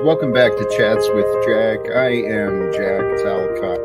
Welcome back to Chats with Jack. I am Jack Talcott.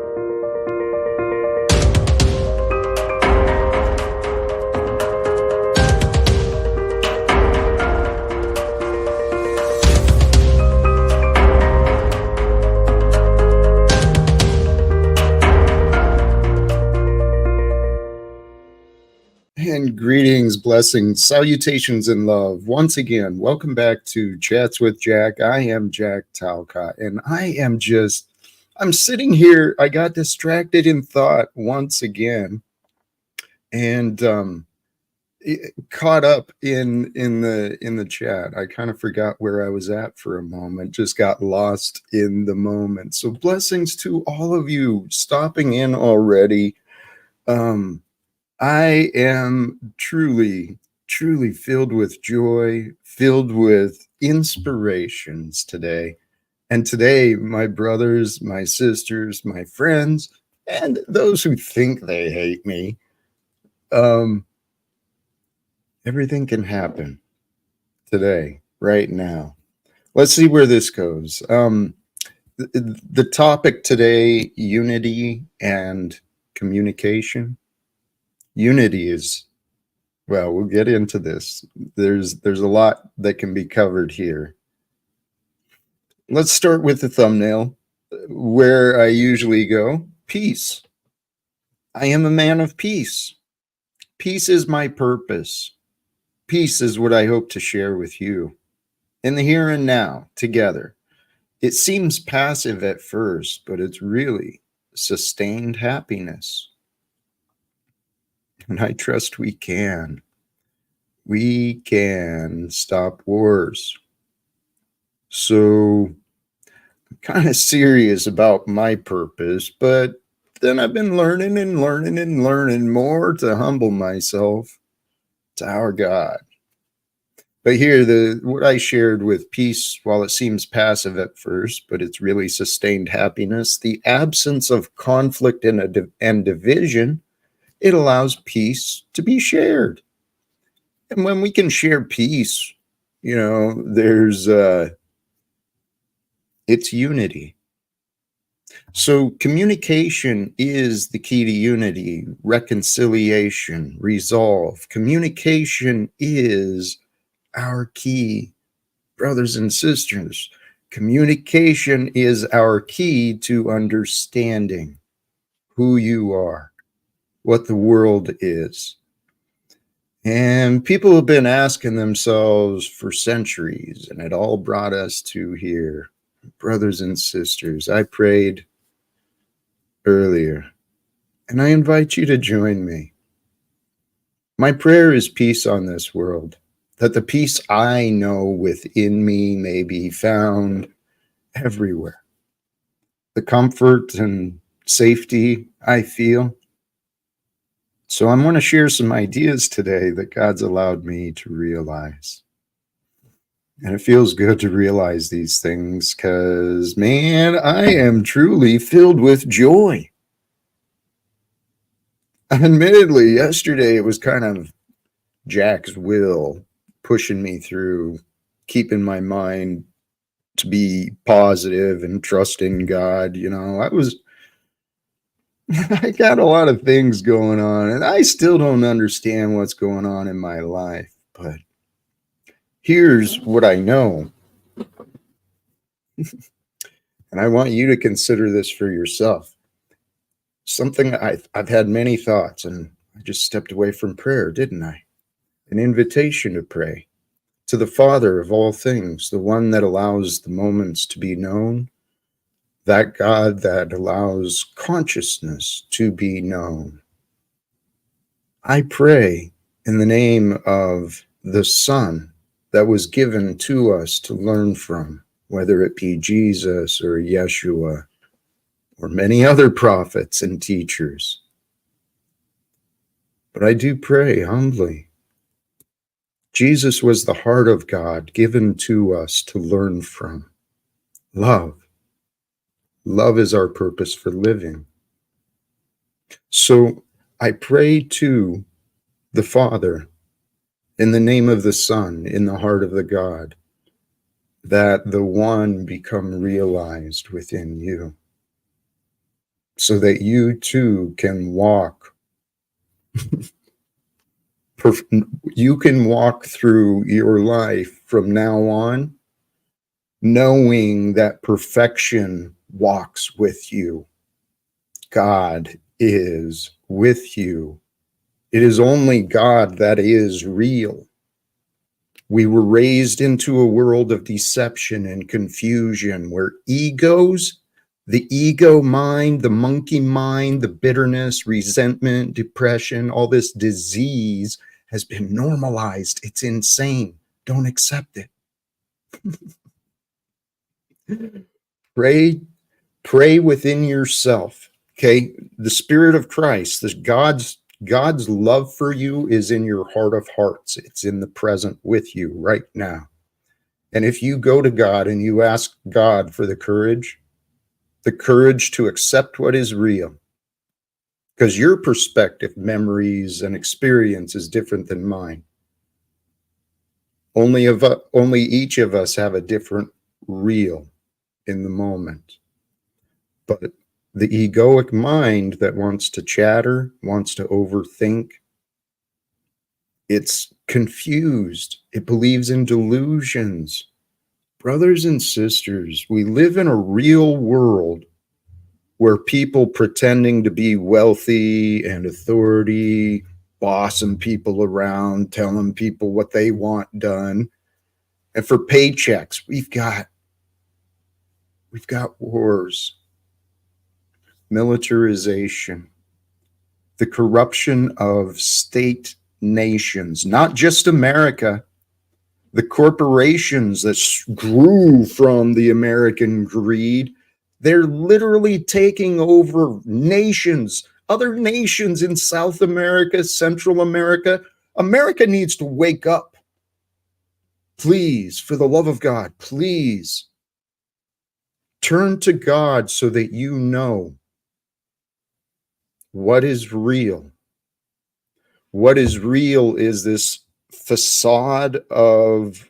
And greetings, blessings, salutations, and love. Once again, welcome back to Chats with Jack. I am Jack Talcott, and I'm sitting here. I got distracted in thought once again, and caught up in the chat. I kind of forgot where I was at for a moment. Just got lost in the moment. So blessings to all of you stopping in already. I am truly filled with joy, filled with inspirations today. And today, my brothers, my sisters, my friends, and those who think they hate me, everything can happen today, right now. Let's see where this goes. The topic today, unity and communication. Unity is, well, we'll get into this. There's a lot that can be covered here. Let's start with the thumbnail, where I usually go. Peace. I am a man of peace. Peace is my purpose. Peace is what I hope to share with you in the here and now together. It seems passive at first, but it's really sustained happiness. And I trust we can. We can stop wars. So I'm kind of serious about my purpose, but then I've been learning more to humble myself to our God. But here, what I shared with peace, while it seems passive at first, but it's really sustained happiness, the absence of conflict and division, it allows peace to be shared. And when we can share peace, it's unity. So communication is the key to unity, reconciliation, resolve. Communication is our key, brothers and sisters. Communication is our key to understanding who you are, what the world is. And people have been asking themselves for centuries, and it all brought us to here. Brothers and sisters, I prayed earlier, and I invite you to join me. My prayer is peace on this world, that the peace I know within me may be found everywhere. The comfort and safety I feel. So I'm going to share some ideas today that God's allowed me to realize. And it feels good to realize these things because, man, I am truly filled with joy. Admittedly, yesterday it was kind of Jack's will pushing me through, keeping my mind to be positive and trusting God. I got a lot of things going on, and I still don't understand what's going on in my life. But here's what I know. And I want you to consider this for yourself. Something I've had many thoughts, and I just stepped away from prayer, didn't I? An invitation to pray to the Father of all things, the one that allows the moments to be known, that God that allows consciousness to be known. I pray in the name of the Son that was given to us to learn from, whether it be Jesus or Yeshua or many other prophets and teachers. But I do pray humbly. Jesus was the heart of God given to us to learn from. Love. Love is our purpose for living. So I pray to the Father in the name of the Son, in the heart of the God, that the one become realized within you, so that you too can walk. You can walk through your life from now on, knowing that perfection walks with you. God is with you. It is only God that is real. We were raised into a world of deception and confusion where egos, the ego mind, the monkey mind, the bitterness, resentment, depression, all this disease has been normalized. It's insane. Don't accept it. Pray within yourself. Okay. The Spirit of Christ, this God's love for you is in your heart of hearts. It's in the present with you right now. And if you go to God and you ask God for the courage to accept what is real, because your perspective, memories, and experience is different than mine. Only each of us have a different real in the moment. But the egoic mind that wants to chatter, wants to overthink, it's confused. It believes in delusions. Brothers and sisters, we live in a real world where people pretending to be wealthy and authority, bossing people around, telling people what they want done. And for paychecks, we've got wars, militarization, the corruption of state nations, not just America, the corporations that grew from the American greed. They're literally taking over nations, other nations in South America, Central America. America needs to wake up. Please, for the love of God, please turn to God so that you know what is real. What is real is this facade of,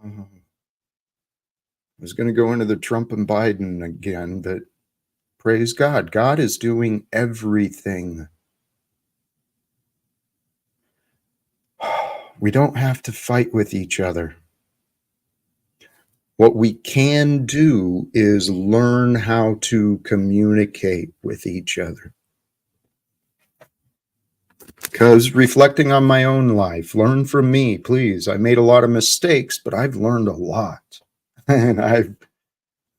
I was going to go into the Trump and Biden again, but praise God. God is doing everything. We don't have to fight with each other. What we can do is learn how to communicate with each other. Because reflecting on my own life, learn from me, please. I made a lot of mistakes, but I've learned a lot. And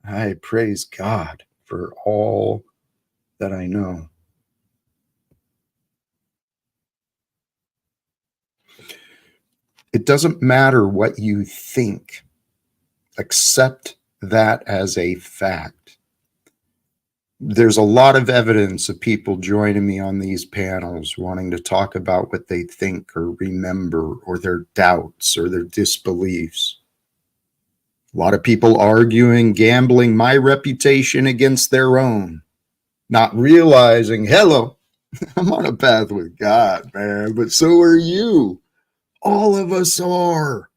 I praise God for all that I know. It doesn't matter what you think. Accept that as a fact. There's a lot of evidence of people joining me on these panels wanting to talk about what they think or remember or their doubts or their disbeliefs. A lot of people arguing, gambling my reputation against their own, not realizing, hello, I'm on a path with God, man, but so are you. All of us are.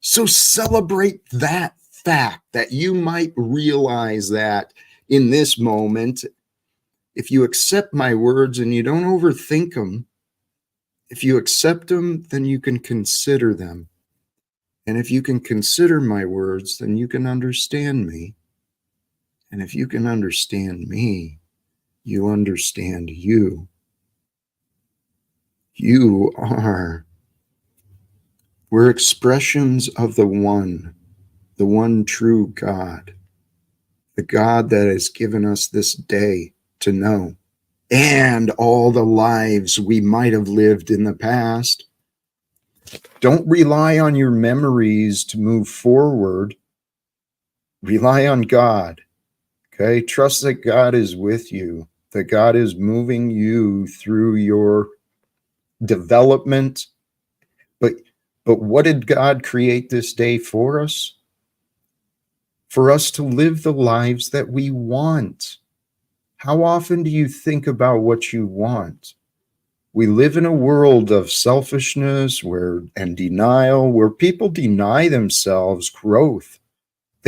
So celebrate that fact that you might realize that in this moment, if you accept my words and you don't overthink them, if you accept them, then you can consider them. And if you can consider my words, then you can understand me. And if you can understand me, you understand you. We're expressions of the one true God, the God that has given us this day to know, and all the lives we might have lived in the past. Don't rely on your memories to move forward. Rely on God. Okay? Trust that God is with you, that God is moving you through your development. But what did God create this day for us? For us to live the lives that we want. How often do you think about what you want? We live in a world of selfishness and denial, where people deny themselves growth.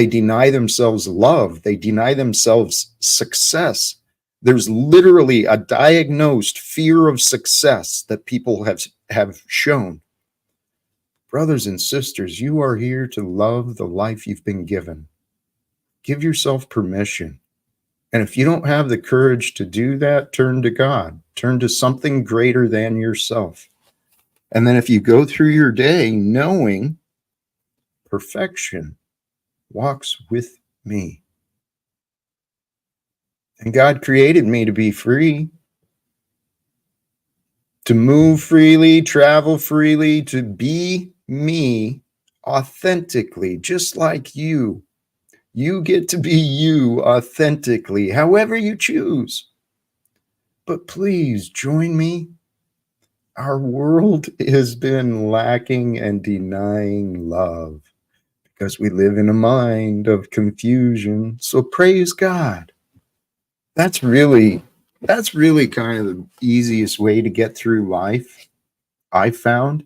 They deny themselves love. They deny themselves success. There's literally a diagnosed fear of success that people have shown. Brothers and sisters, you are here to love the life you've been given. Give yourself permission. And if you don't have the courage to do that, turn to God. Turn to something greater than yourself. And then if you go through your day knowing perfection walks with me. And God created me to be free, to move freely, travel freely, to be me authentically, just like you. You get to be you authentically, however you choose. But please join me. Our world has been lacking and denying love because we live in a mind of confusion. So praise God. That's really kind of the easiest way to get through life, I found,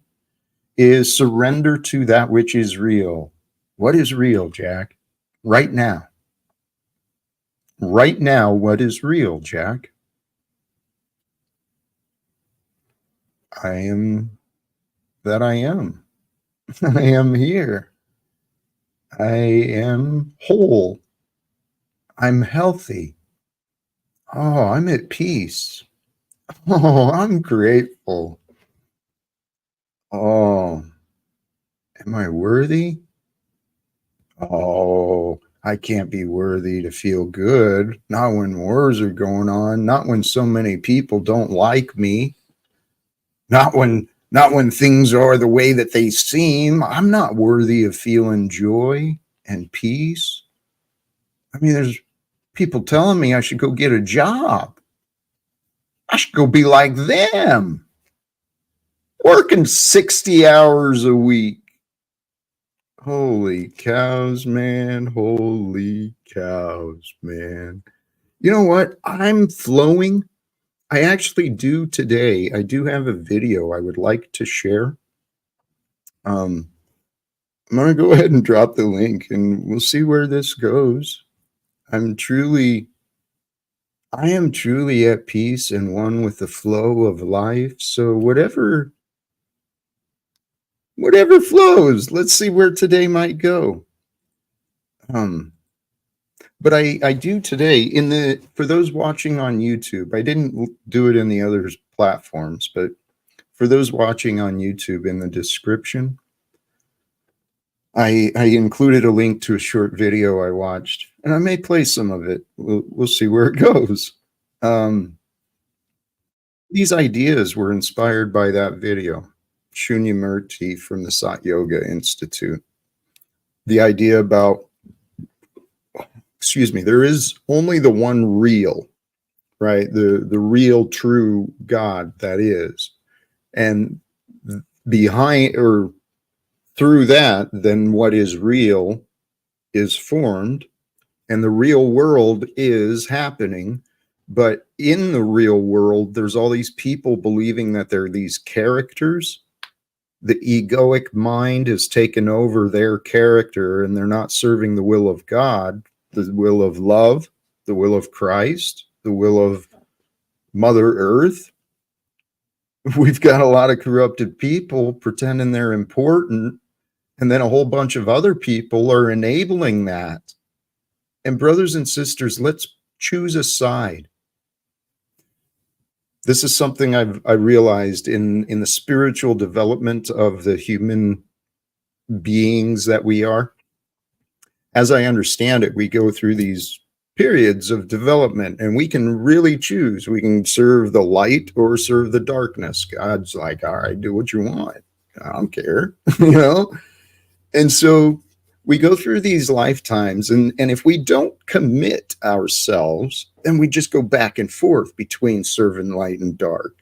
is surrender to that which is real. What is real, Jack? Right now. Right now, what is real, Jack? I am that I am. I am here. I am whole. I'm healthy. Oh, I'm at peace. Oh, I'm grateful. Oh, am I worthy? Oh, I can't be worthy to feel good. Not when wars are going on. Not when so many people don't like me. Not when things are the way that they seem. I'm not worthy of feeling joy and peace. I mean, there's people telling me I should go get a job. I should go be like them, working 60 hours a week. Holy cows, man. Holy cows, man. You know what? I'm flowing. I actually do today. I do have a video I would like to share. I'm going to go ahead and drop the link and we'll see where this goes. I am truly at peace and one with the flow of life. So whatever flows, let's see where today might go. But I do today for those watching on YouTube, I didn't do it in the other platforms, but for those watching on YouTube, in the description, I included a link to a short video I watched, and I may play some of it. We'll see where it goes. These ideas were inspired by that video, Shunyamurti from the Sat Yoga Institute. The idea about, there is only the one real, right? The real true God that is. And behind or through that, then what is real is formed, and the real world is happening. But in the real world, there's all these people believing that they're these characters. The egoic mind has taken over their character, and they're not serving the will of God, the will of love, the will of Christ, the will of Mother Earth. We've got a lot of corrupted people pretending they're important, and then a whole bunch of other people are enabling that. And brothers and sisters, let's choose a side. This is something I realized in the spiritual development of the human beings that we are. As I understand it, we go through these periods of development, and we can really choose. We can serve the light or serve the darkness. God's like, all right, do what you want. I don't care, you know? And so we go through these lifetimes, and if we don't commit ourselves, then we just go back and forth between serving light and dark.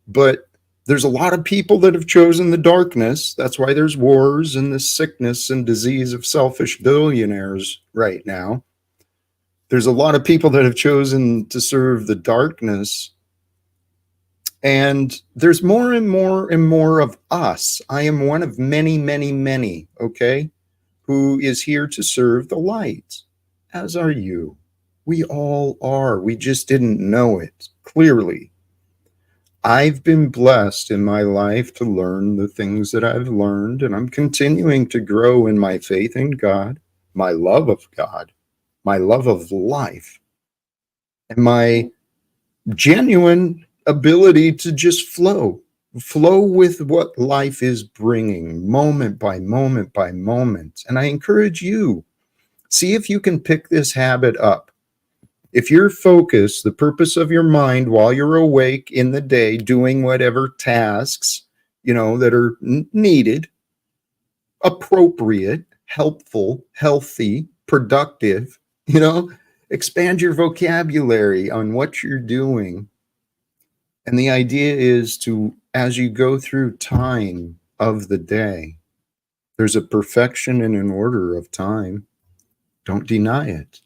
But there's a lot of people that have chosen the darkness. That's why there's wars and the sickness and disease of selfish billionaires right now. There's a lot of people that have chosen to serve the darkness. And there's more and more and more of us. I am one of many, many, many, okay, who is here to serve the light, as are you. We all are. We just didn't know it clearly. I've been blessed in my life to learn the things that I've learned, and I'm continuing to grow in my faith in God, my love of God, my love of life, and my genuine ability to just flow with what life is bringing moment by moment by moment. And I encourage you, see if you can pick this habit up. If you're focused, the purpose of your mind while you're awake in the day, doing whatever tasks, that are needed, appropriate, helpful, healthy, productive, expand your vocabulary on what you're doing. And the idea is to, as you go through time of the day, there's a perfection and an order of time. Don't deny it.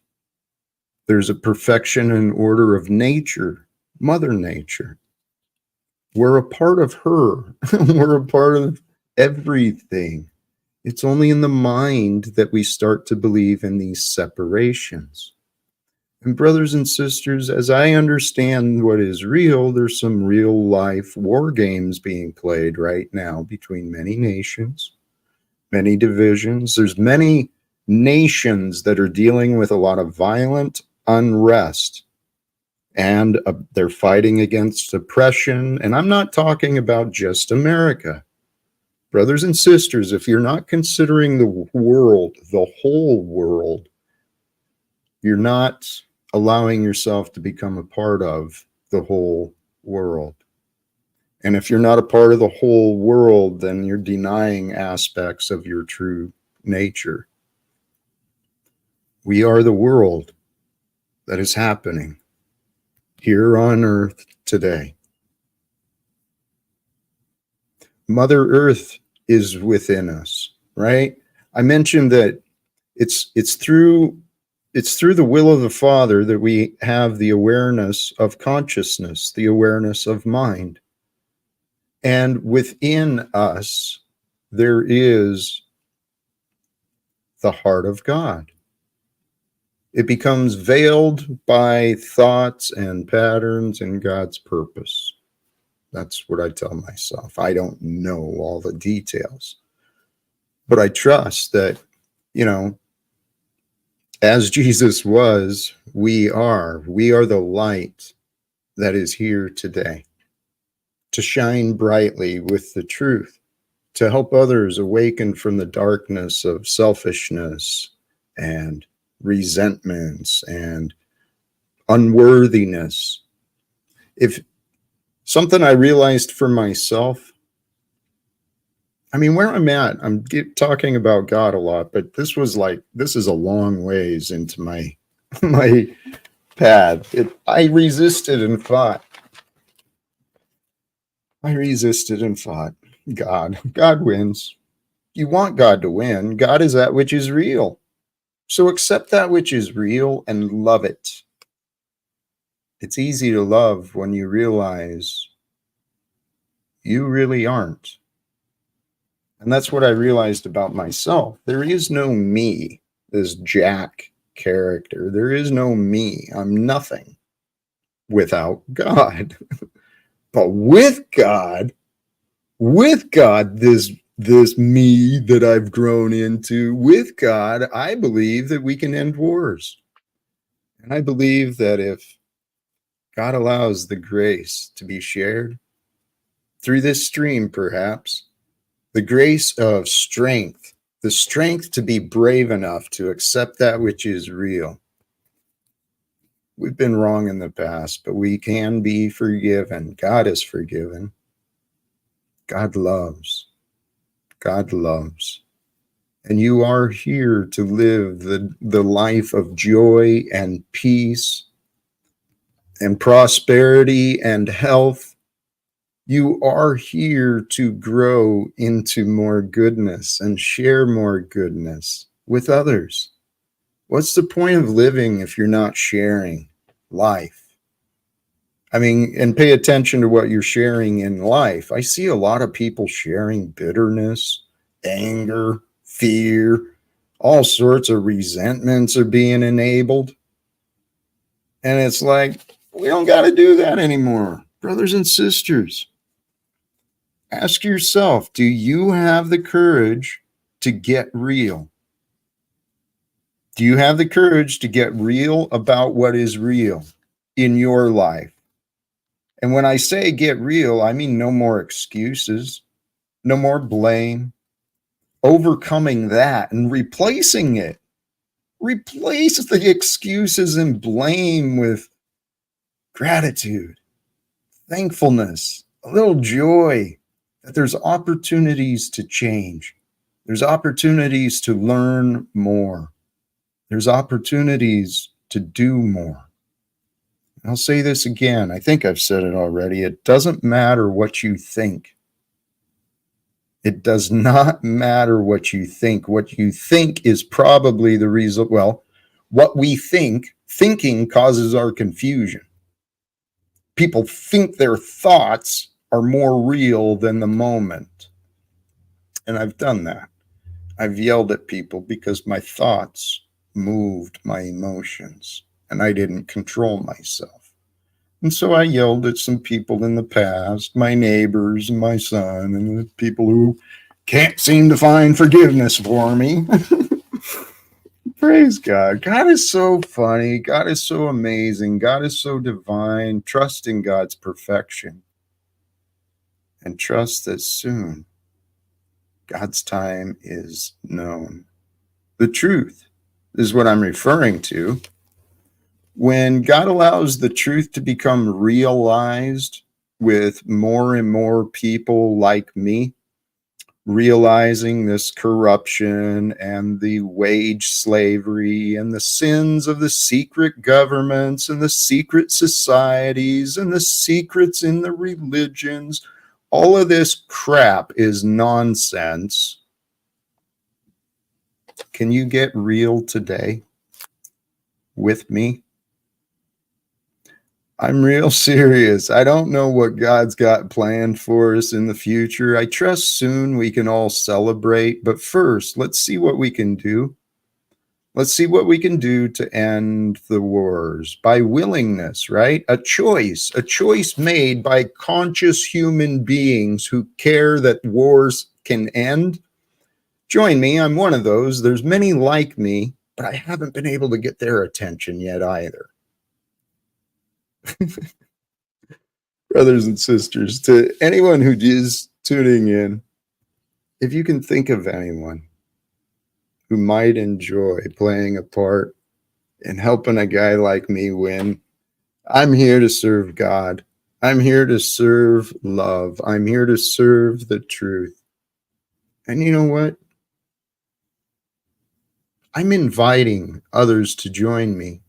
There's a perfection and order of nature, Mother Nature. We're a part of her. We're a part of everything. It's only in the mind that we start to believe in these separations. And brothers and sisters, as I understand what is real, there's some real life war games being played right now between many nations, many divisions. There's many nations that are dealing with a lot of violent unrest, and they're fighting against oppression. And I'm not talking about just America. Brothers and sisters, if you're not considering the world, the whole world, you're not allowing yourself to become a part of the whole world. And if you're not a part of the whole world, then you're denying aspects of your true nature. We are the world that is happening here on earth today. Mother Earth is within us, right? I mentioned that it's through the will of the Father that we have the awareness of consciousness, the awareness of mind. And within us, there is the heart of God. It becomes veiled by thoughts and patterns and God's purpose. That's what I tell myself. I don't know all the details, but I trust that, as Jesus was, we are the light that is here today to shine brightly with the truth, to help others awaken from the darkness of selfishness and resentments and unworthiness. If something I realized for myself, where I'm at, I'm talking about God a lot, but this is a long ways into my path. I resisted and fought. God wins. You want God to win. God is that which is real. So accept that which is real and love it. It's easy to love when you realize you really aren't. And that's what I realized about myself. There is no me, this Jack character. There is no me. I'm nothing without God. But with God, this me that I've grown into, with God, I believe that we can end wars. And I believe that if God allows the grace to be shared through this stream, perhaps, the grace of strength, the strength to be brave enough to accept that which is real. We've been wrong in the past, but we can be forgiven. God is forgiven. God loves. God loves. And you are here to live the life of joy and peace and prosperity and health. You are here to grow into more goodness and share more goodness with others. What's the point of living if you're not sharing life? And pay attention to what you're sharing in life. I see a lot of people sharing bitterness, anger, fear, All sorts of resentments are being enabled. And it's like, we don't got to do that anymore. Brothers and sisters, ask yourself, do you have the courage to get real? Do you have the courage to get real about what is real in your life? And when I say get real, I mean no more excuses, no more blame, overcoming that and replacing it. Replace the excuses and blame with gratitude, thankfulness, a little joy that there's opportunities to change. There's opportunities to learn more. There's opportunities to do more. I'll say this again. I think I've said it already. It doesn't matter what you think. It does not matter what you think. What you think is probably the result. Well, what we think, thinking causes our confusion. People think their thoughts are more real than the moment. And I've done that. I've yelled at people because my thoughts moved my emotions and I didn't control myself. And so I yelled at some people in the past, my neighbors and my son and the people who can't seem to find forgiveness for me. Praise God. God is so funny. God is so amazing. God is so divine. Trust in God's perfection and trust that soon God's time is known. The truth is what I'm referring to. When God allows the truth to become realized with more and more people like me, realizing this corruption and the wage slavery and the sins of the secret governments and the secret societies and the secrets in the religions, all of this crap is nonsense. Can you get real today with me? I'm real serious. I don't know what God's got planned for us in the future. I trust soon we can all celebrate. But first, let's see what we can do. Let's see what we can do to end the wars by willingness, right? A choice made by conscious human beings who care that wars can end. Join me. I'm one of those. There's many like me, but I haven't been able to get their attention yet either. Brothers and sisters, to anyone who is tuning in, if you can think of anyone who might enjoy playing a part in helping a guy like me win, I'm here to serve God. I'm here to serve love. I'm here to serve the truth. And you know what? I'm inviting others to join me,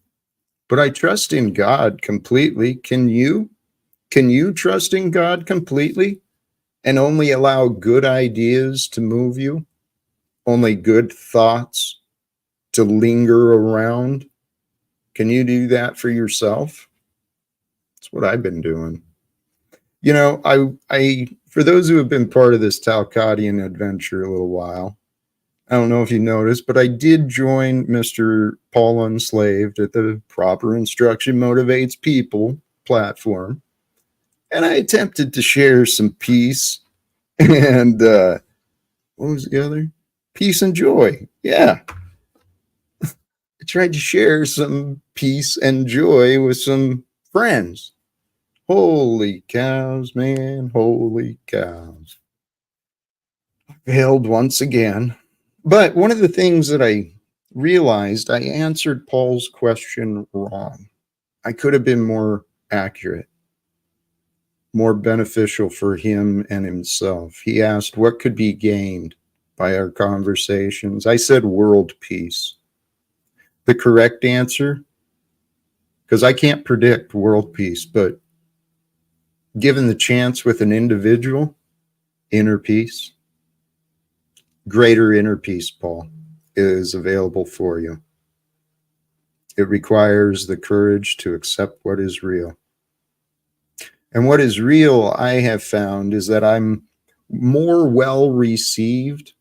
but I trust in God completely. Can you? Can you trust in God completely and only allow good ideas to move you? Only good thoughts to linger around? Can you do that for yourself? That's what I've been doing. You know, I for those who have been part of this Talcottian adventure a little while, I don't know if you noticed, but I did join Mr. Paul Unslaved at the Proper Instruction Motivates People platform. And I attempted to share some peace and what was the other? Peace and joy. Yeah. I tried to share some peace and joy with some friends. Holy cows, man. Holy cows. I failed once again. But one of the things that I realized, I answered Paul's question wrong. I could have been more accurate, more beneficial for him and himself. He asked what could be gained by our conversations. I said world peace. The correct answer, because I can't predict world peace, but given the chance with an individual, inner peace, greater inner peace, Paul, is available for you. It requires the courage to accept what is real. And what is real, I have found, is that I'm more well received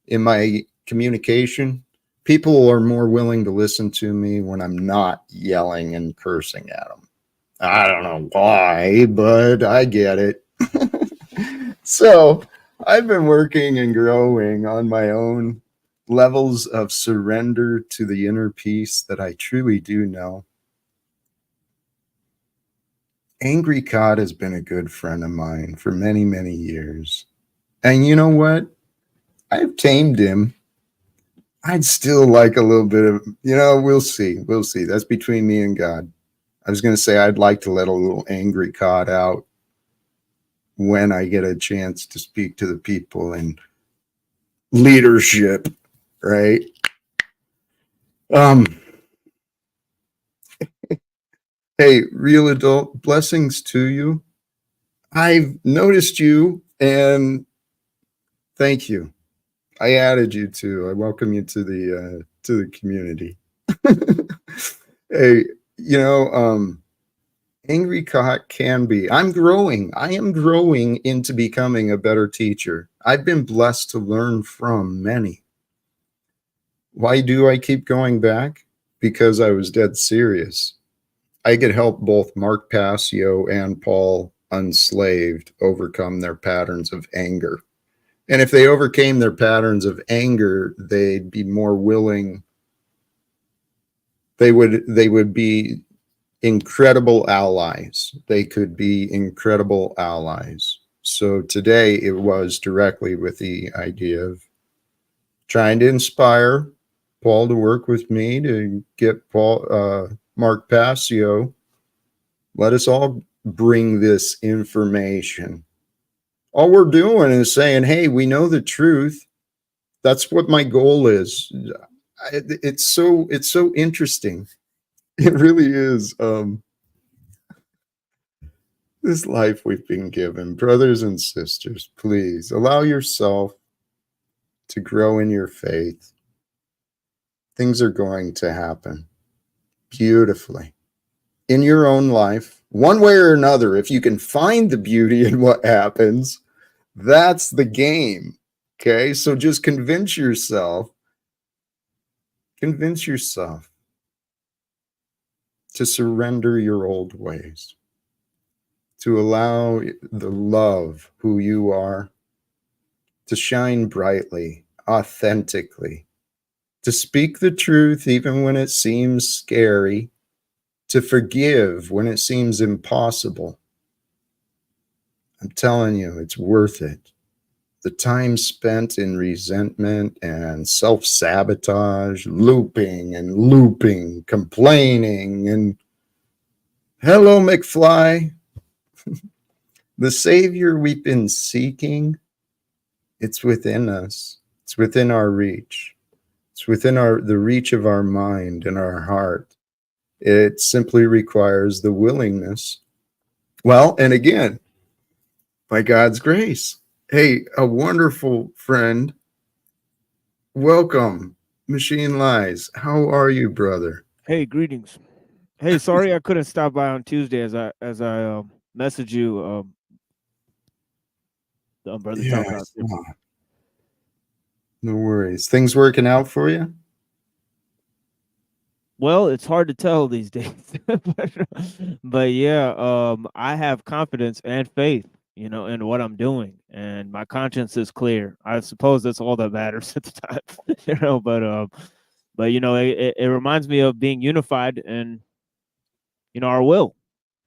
in my communication. People are more willing to listen to me when I'm not yelling and cursing at them. I don't know why, but I get it. So I've been working and growing on my own levels of surrender to the inner peace that I truly do know. Angry Cod has been a good friend of mine for many, many years. And you know what? I've tamed him. I'd still like a little bit of, we'll see. We'll see. That's between me and God. I was going to say I'd like to let a little angry Cod out when I get a chance to speak to the people in leadership, right? Um, hey, real adult, blessings to you. I've noticed you and thank you. I added you too. I welcome you to the community. Hey, angry cock can be. I'm growing. I am growing into becoming a better teacher. I've been blessed to learn from many. Why do I keep going back? Because I was dead serious. I could help both Mark Passio and Paul Unslaved overcome their patterns of anger. And if they overcame their patterns of anger, they'd be more willing. They would be incredible allies. They could be incredible allies. So today it was directly with the idea of trying to inspire Paul to work with me to get Mark Passio. Let us all bring this information. All we're doing is saying, hey, we know the truth. That's what my goal is. It's so interesting. It really is. This life we've been given, brothers and sisters, please allow yourself to grow in your faith. Things are going to happen beautifully in your own life, one way or another. If you can find the beauty in what happens, that's the game. Okay, so just convince yourself to surrender your old ways, to allow the love who you are to shine brightly, authentically, to speak the truth even when it seems scary, to forgive when it seems impossible. I'm telling you, it's worth it. The time spent in resentment and self-sabotage, looping and looping, complaining, and hello, McFly. The Savior we've been seeking, it's within us. It's within our reach. It's within the reach of our mind and our heart. It simply requires the willingness. Well, and again, by God's grace. Hey, a wonderful friend. Welcome, Machine Lies. How are you, brother? Hey, greetings. Hey, sorry I couldn't stop by on Tuesday as I messaged you, brother Talcott. Yes. No worries. Things working out for you? Well, it's hard to tell these days, but yeah, I have confidence and faith, in what I'm doing, and my conscience is clear. I suppose that's all that matters at the time, but it reminds me of being unified and our will.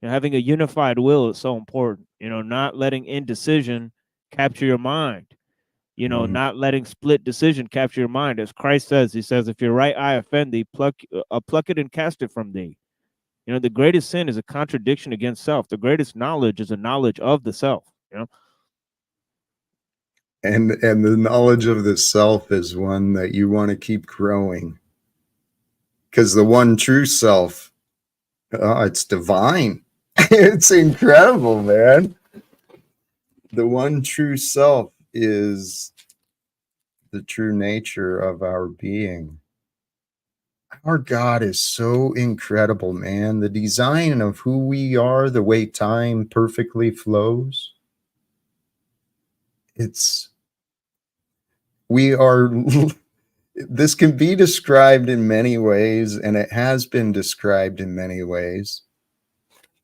Having a unified will is so important. Not letting indecision capture your mind. Not letting split decision capture your mind. As Christ says, He says, "If your right eye offend thee, pluck it and cast it from thee." The greatest sin is a contradiction against self. The greatest knowledge is a knowledge of the self. And the knowledge of the self is one that you want to keep growing. Because the one true self, it's divine. It's incredible, man. The one true self is the true nature of our being. Our God is so incredible, man. The design of who we are, the way time perfectly flows. We are This can be described in many ways, and it has been described in many ways,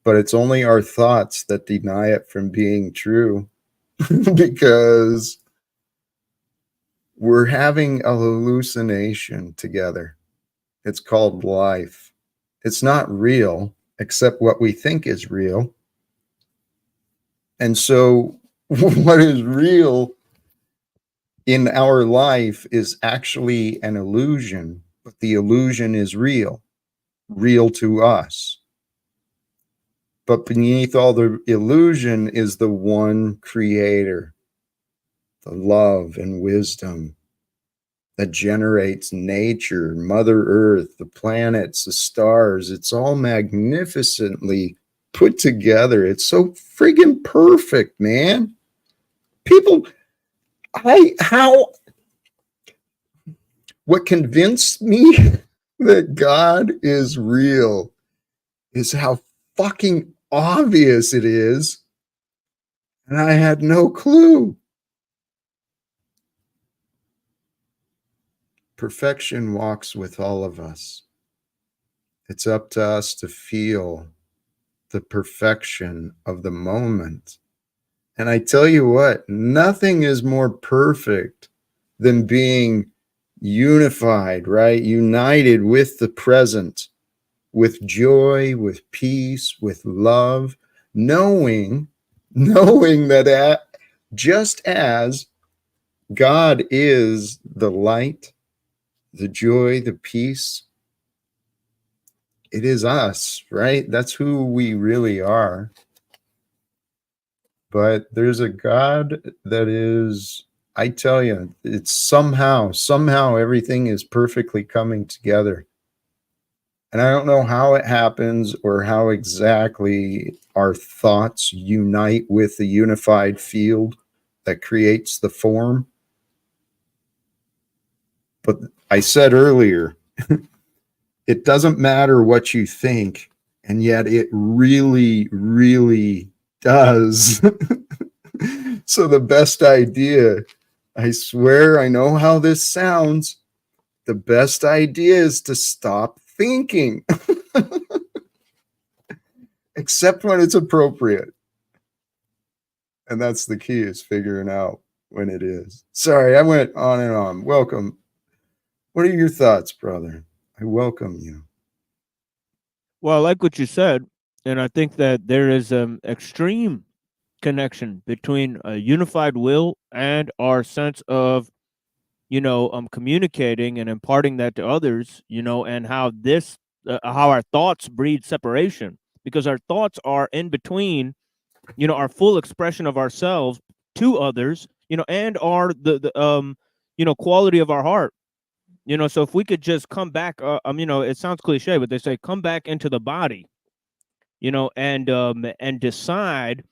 but it's only our thoughts that deny it from being true because we're having a hallucination together. It's called life. It's not real, except what we think is real. And so, what is real in our life is actually an illusion, but the illusion is real, real to us. But beneath all the illusion is the one creator, the love and wisdom that generates nature, Mother Earth, the planets, the stars. It's all magnificently put together. It's so friggin' perfect, man. People, what convinced me that God is real is how fucking obvious it is. And I had no clue. Perfection walks with all of us. It's up to us to feel the perfection of the moment. And I tell you what, nothing is more perfect than being unified, right? United with the present, with joy, with peace, with love, knowing that just as God is the light, the joy, the peace, it is us, right? That's who we really are. But there's a God that is, I tell you, it's somehow everything is perfectly coming together. And I don't know how it happens or how exactly our thoughts unite with the unified field that creates the form. But I said earlier, it doesn't matter what you think, and yet it really, really does. So the best idea, I swear, I know how this sounds. The best idea is to stop thinking, except when it's appropriate. And that's the key, is figuring out when it is. Sorry, I went on and on. Welcome. What are your thoughts, brother? I welcome you. Well, I like what you said, and I think that there is an extreme connection between a unified will and our sense of, communicating and imparting that to others, and how how our thoughts breed separation, because our thoughts are in between, our full expression of ourselves to others, and are the quality of our heart. So if we could just come back, it sounds cliche, but they say come back into the body, and decide,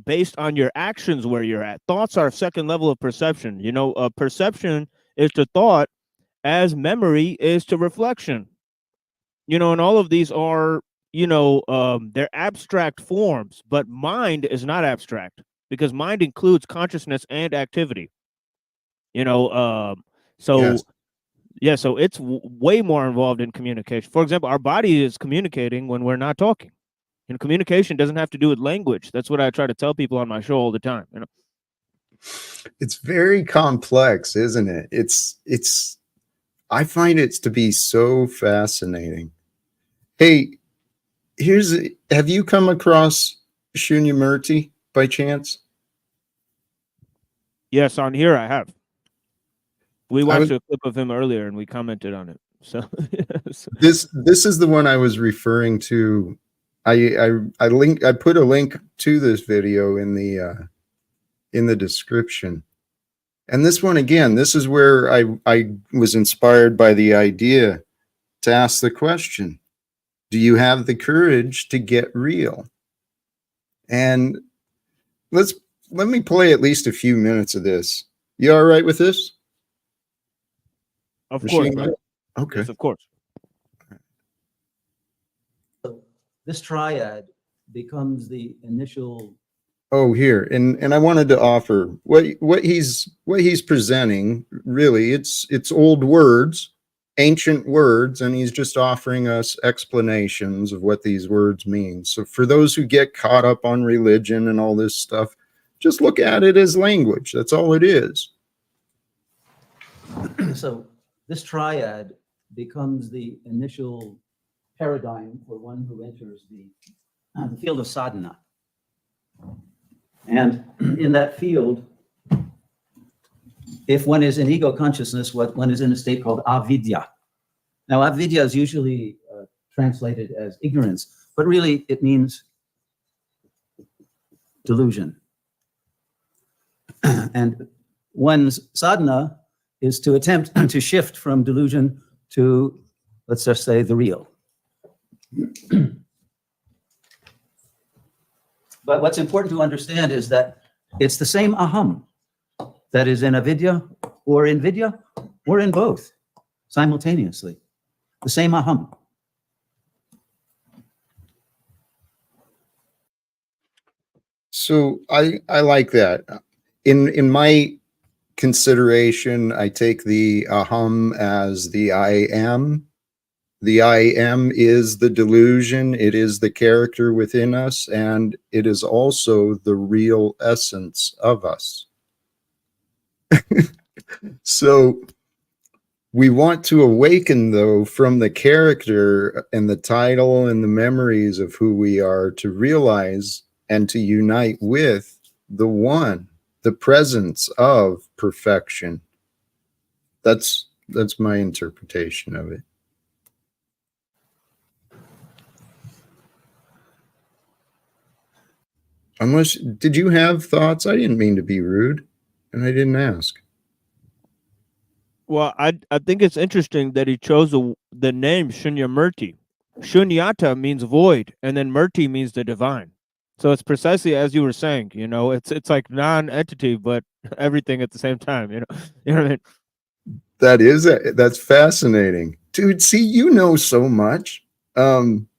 based on your actions where you're at. Thoughts are a second level of perception. Perception is to thought as memory is to reflection. And all of these are, they're abstract forms, but mind is not abstract, because mind includes consciousness and activity. You know, um, Yes. so yeah, so it's way more involved in communication. For example, our body is communicating when we're not talking. And communication doesn't have to do with language. That's what I try to tell people on my show all the time. It's very complex, isn't it? I find it to be so fascinating. Hey, have you come across Shunyamurti by chance? Yes, on here I have. We I watched was a clip of him earlier and we commented on it. So yes. this is the one I was referring to. I put a link to this video in the description. And this one again, this is where I was inspired by the idea to ask the question, do you have the courage to get real? And let's let me play at least a few minutes of this. You all right with this? Of course, Machine gun? brother. Okay. Yes, of course. So this triad becomes the initial Oh, here, and I wanted to offer what he's presenting. Really, it's old words, ancient words, and he's just offering us explanations of what these words mean. So for those who get caught up on religion and all this stuff, just look at it as language. That's all it is. So this triad becomes the initial paradigm for one who enters the field of sadhana. And in that field, if one is in ego consciousness, one is in a state called avidya. Now, avidya is usually translated as ignorance, but really it means delusion. And one's sadhana is to attempt to shift from delusion to, let's just say, the real. But what's important to understand is that it's the same aham that is in avidya or in vidya or in both simultaneously. The same aham. So I like that. In my consideration, I take the aham as the I am. The I am is the delusion, it is the character within us, and it is also the real essence of us. So we want to awaken, though, from the character and the title and the memories of who we are to realize and to unite with the one, the presence of perfection. That's my interpretation of it. Unless, did you have thoughts? I didn't mean to be rude, and I didn't ask. Well, I think it's interesting that he chose the name Shunyamurti. Shunyata means void, and then Murti means the divine. So it's precisely as you were saying. You know, it's like non-entity, but everything at the same time. You know what I mean? That's fascinating, dude. See, you know so much. That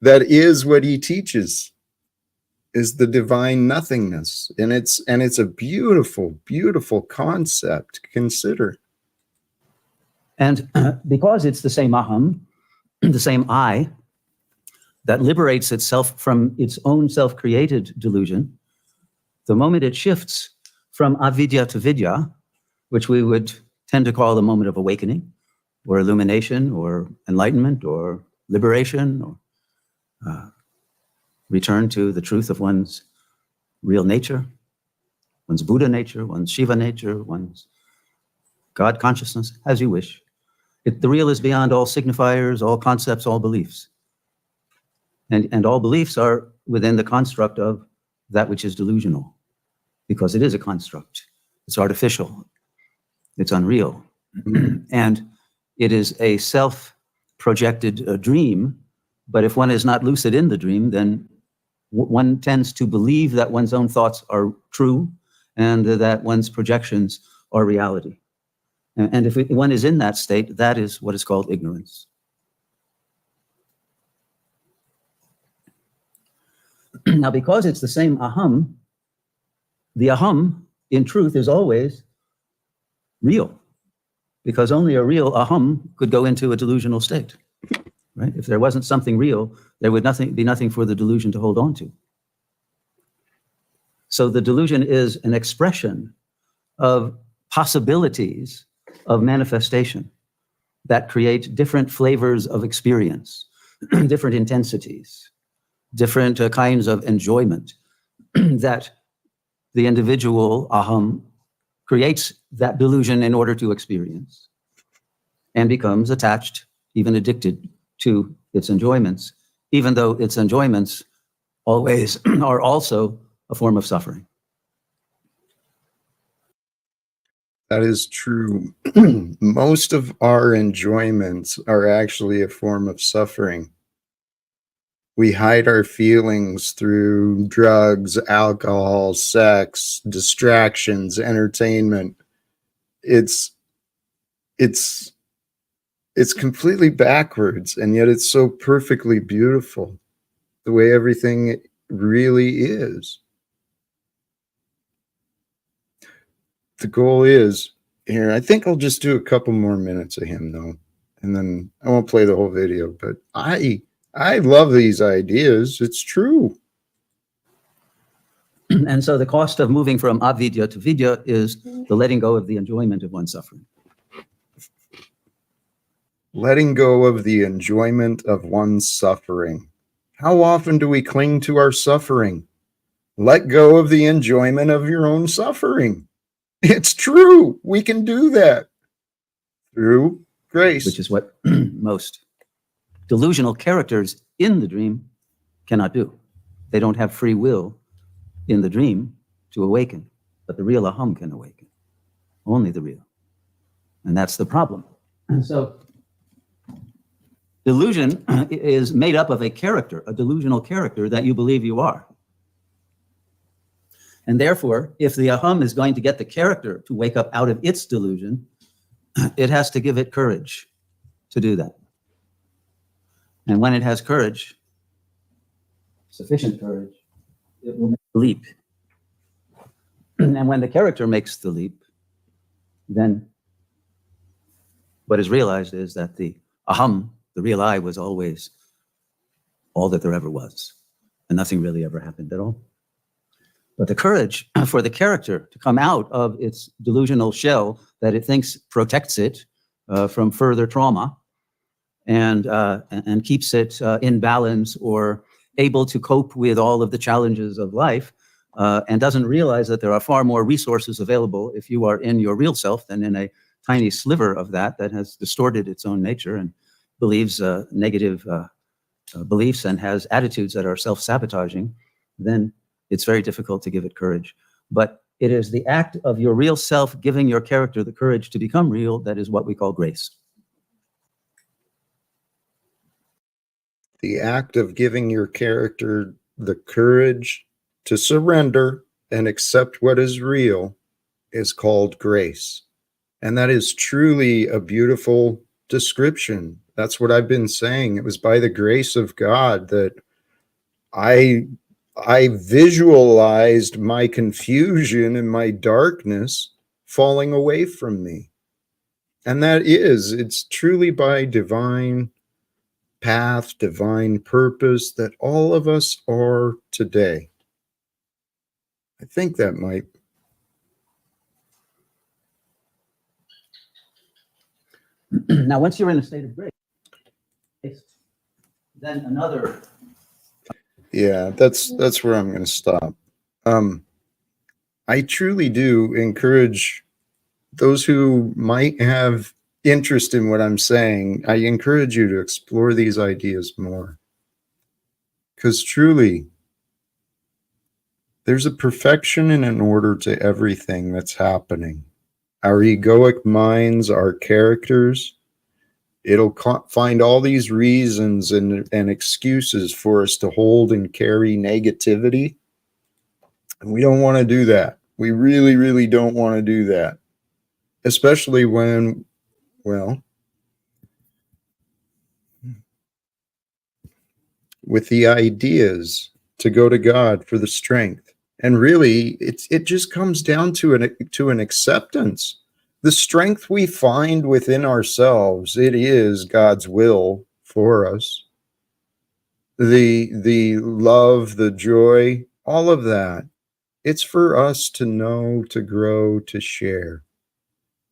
is what he teaches, is the divine nothingness, and it's a beautiful, beautiful concept to consider. And because it's the same aham, the same I, that liberates itself from its own self-created delusion, the moment it shifts from avidya to vidya, which we would tend to call the moment of awakening, or illumination, or enlightenment, or liberation, or return to the truth of one's real nature, one's Buddha nature, one's Shiva nature, one's God consciousness, as you wish. The real is beyond all signifiers, all concepts, all beliefs. And all beliefs are within the construct of that which is delusional, because it is a construct. It's artificial. It's unreal. And it is a self-projected dream. But if one is not lucid in the dream, then one tends to believe that one's own thoughts are true and that one's projections are reality. And if one is in that state, that is what is called ignorance. Now, because it's the same aham, the aham, in truth, is always real, because only a real aham could go into a delusional state, right? If there wasn't something real, there would be nothing for the delusion to hold on to. So the delusion is an expression of possibilities of manifestation that create different flavors of experience, different intensities, different kinds of enjoyment that the individual aham creates that delusion in order to experience and becomes attached, even addicted to its enjoyments, even though its enjoyments always are also a form of suffering. That is true. Most of our enjoyments are actually a form of suffering. We hide our feelings through drugs, alcohol, sex, distractions, entertainment. It's completely backwards, and yet it's so perfectly beautiful. The way everything really is. The goal is here. I think I'll just do a couple more minutes of him though, and then I won't play the whole video. But I love these ideas. It's true. And so the cost of moving from avidya to vidya is the letting go of the enjoyment of one's suffering. Letting go of the enjoyment of one's suffering. How often do we cling to our suffering? Let go of the enjoyment of your own suffering. It's true. We can do that through grace. Which is what most delusional characters in the dream cannot do. They don't have free will in the dream to awaken, but the real aham can awaken. Only the real. And that's the problem. And so delusion is made up of a character, a delusional character that you believe you are. And therefore, if the aham is going to get the character to wake up out of its delusion, it has to give it courage to do that. And when it has courage, sufficient courage, it will make the leap. And when the character makes the leap, then what is realized is that the aham, the real I, was always all that there ever was, and nothing really ever happened at all. But the courage for the character to come out of its delusional shell that it thinks protects it from further trauma and keeps it in balance or able to cope with all of the challenges of life, and doesn't realize that there are far more resources available if you are in your real self than in a tiny sliver of that has distorted its own nature and believes negative beliefs and has attitudes that are self-sabotaging, then it's very difficult to give it courage. But it is the act of your real self giving your character the courage to become real that is what we call grace. The act of giving your character the courage to surrender and accept what is real is called grace. And that is truly a beautiful description. That's what I've been saying. It was by the grace of God that I visualized my confusion and my darkness falling away from me. And it's truly by divine path, divine purpose that all of us are today. I think that might. Now, once you're in a state of grace, then another. Yeah, that's where I'm going to stop. I truly do encourage those who might have interest in what I'm saying. I encourage you to explore these ideas more, because truly there's a perfection and an order to everything that's happening. Our egoic minds, our characters, it'll find all these reasons and excuses for us to hold and carry negativity. And we don't want to do that. We really, really don't want to do that. Especially when, well, with the ideas to go to God for the strength. And really, it just comes down to an acceptance. The strength we find within ourselves, it is God's will for us. The love, the joy, all of that, it's for us to know, to grow, to share.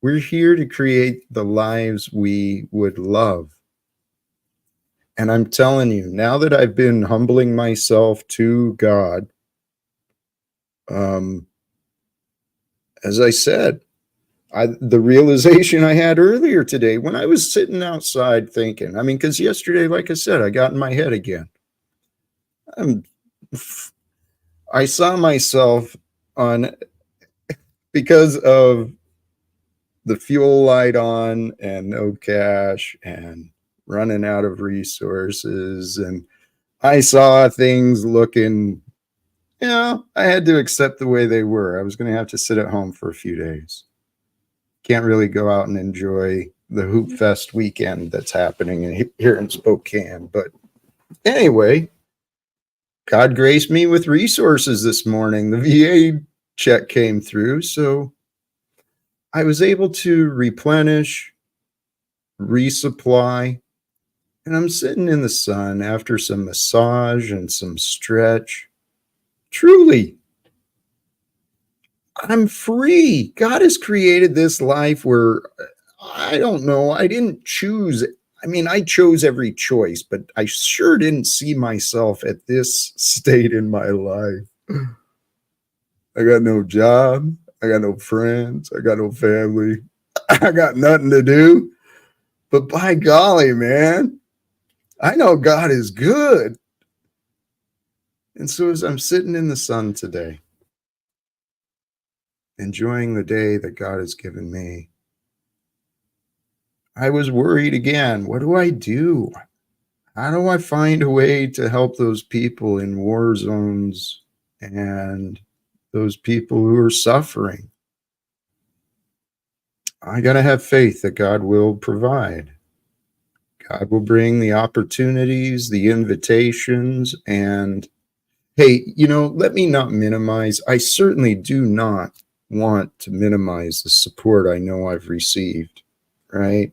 We're here to create the lives we would love. And I'm telling you, now that I've been humbling myself to God, as I said, the realization I had earlier today when I was sitting outside thinking, because yesterday, like I said, I got in my head again. I saw myself because of the fuel light on and no cash and running out of resources. And I saw things looking, I had to accept the way they were. I was going to have to sit at home for a few days. Can't really go out and enjoy the Hoop Fest weekend that's happening here in Spokane. But anyway, God graced me with resources this morning. The VA check came through, so I was able to replenish, resupply, and I'm sitting in the sun after some massage and some stretch. Truly, I'm free. God has created this life where I don't know, I didn't choose. I mean, I chose every choice, but I sure didn't see myself at this state in my life. I got no job. I got no friends. I got no family. I got nothing to do. But by golly, man, I know God is good. And so as I'm sitting in the sun today, enjoying the day that God has given me, I was worried again. What do I do? How do I find a way to help those people in war zones and those people who are suffering? I got to have faith that God will provide. God will bring the opportunities, the invitations, and hey, let me not minimize. I certainly do not want to minimize the support I know I've received, right?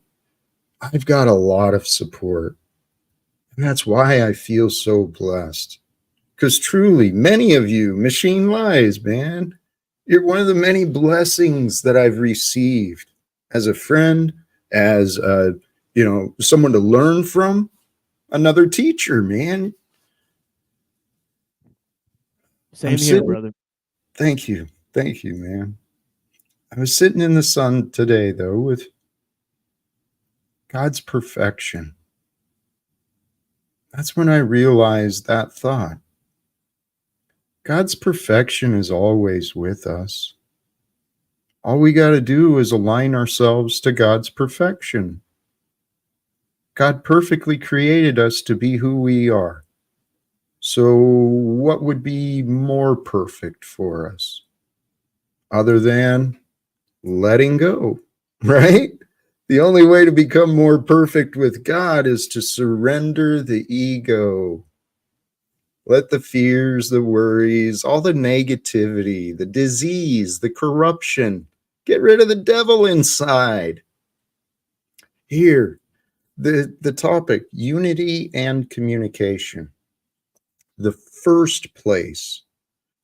I've got a lot of support. And that's why I feel so blessed. Because truly, many of you, Machine Lies, man, you're one of the many blessings that I've received as a friend, as someone to learn from, another teacher, man. Same here, brother. Thank you, man. I was sitting in the sun today, though, with God's perfection. That's when I realized that thought. God's perfection is always with us. All we got to do is align ourselves to God's perfection. God perfectly created us to be who we are. So what would be more perfect for us other than letting go, right? The only way to become more perfect with God is to surrender the ego. Let the fears, the worries, all the negativity, the disease, the corruption, get rid of the devil inside. Here, the topic, unity and communication. The first place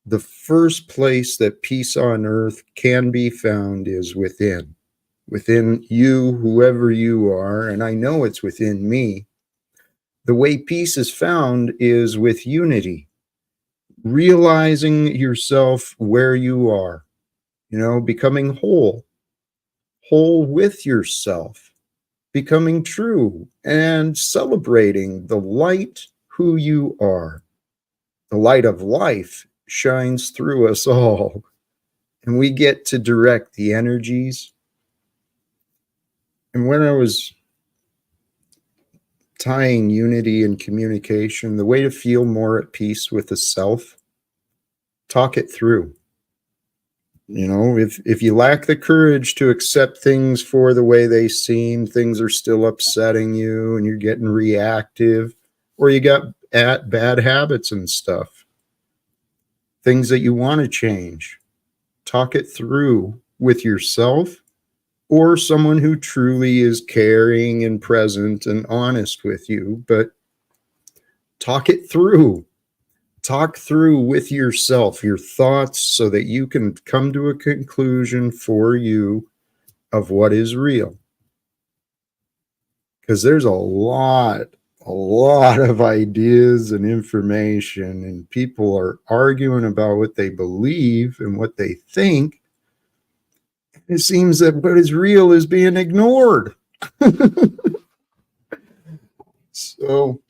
that peace on earth can be found is within you, whoever you are, and I know it's within me. The way peace is found is with unity, realizing yourself where you are, becoming whole with yourself, becoming true, and celebrating the light who you are. The light of life shines through us all, and we get to direct the energies. And when I was tying unity and communication, the way to feel more at peace with the self, talk it through. If you lack the courage to accept things for the way they seem, things are still upsetting you and you're getting reactive, or you got bad habits and stuff, things that you want to change, talk it through with yourself or someone who truly is caring and present and honest with you, but talk it through. Talk through with yourself your thoughts so that you can come to a conclusion for you of what is real. Because there's a lot of ideas and information, and people are arguing about what they believe and what they think. It seems that what is real is being ignored. So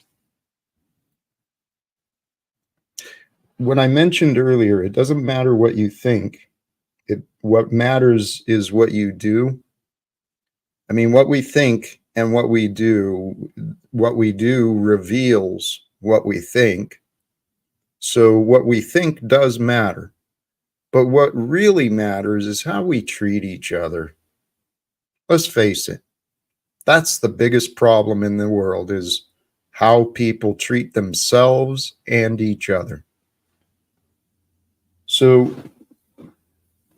when I mentioned earlier, it doesn't matter what you think. What matters is what you do. I mean, what we think and what we do reveals what we think. So what we think does matter. But what really matters is how we treat each other. Let's face it. That's the biggest problem in the world is how people treat themselves and each other. So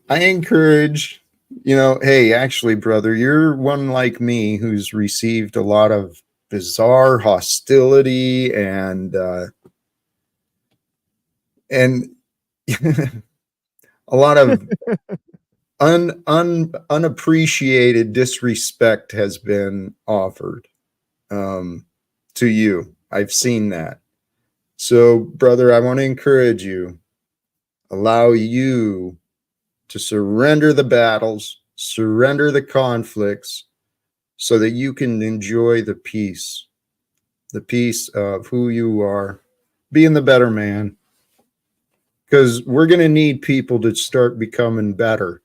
I encourage, hey, actually, brother, you're one like me who's received a lot of bizarre hostility and a lot of unappreciated disrespect has been offered to you. I've seen that. So, brother, I want to encourage you, allow you to surrender the battles, surrender the conflicts, so that you can enjoy the peace of who you are, being the better man. Because we're going to need people to start becoming better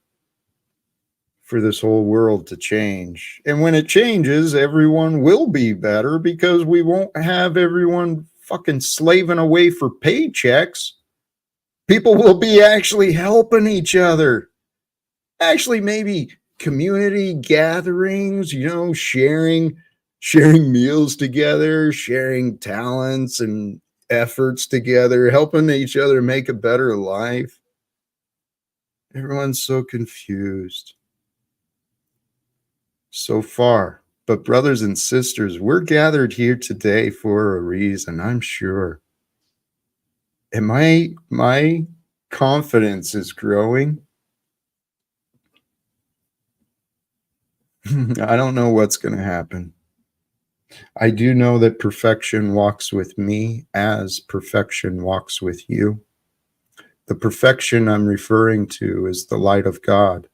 for this whole world to change. And when it changes, everyone will be better because we won't have everyone fucking slaving away for paychecks. People will be actually helping each other. Actually, maybe community gatherings, sharing meals together, sharing talents and efforts together, helping each other make a better life. Everyone's so confused so far. But brothers and sisters, we're gathered here today for a reason, I'm sure. And my confidence is growing. I don't know what's going to happen. I do know that perfection walks with me as perfection walks with you. The perfection I'm referring to is the light of God,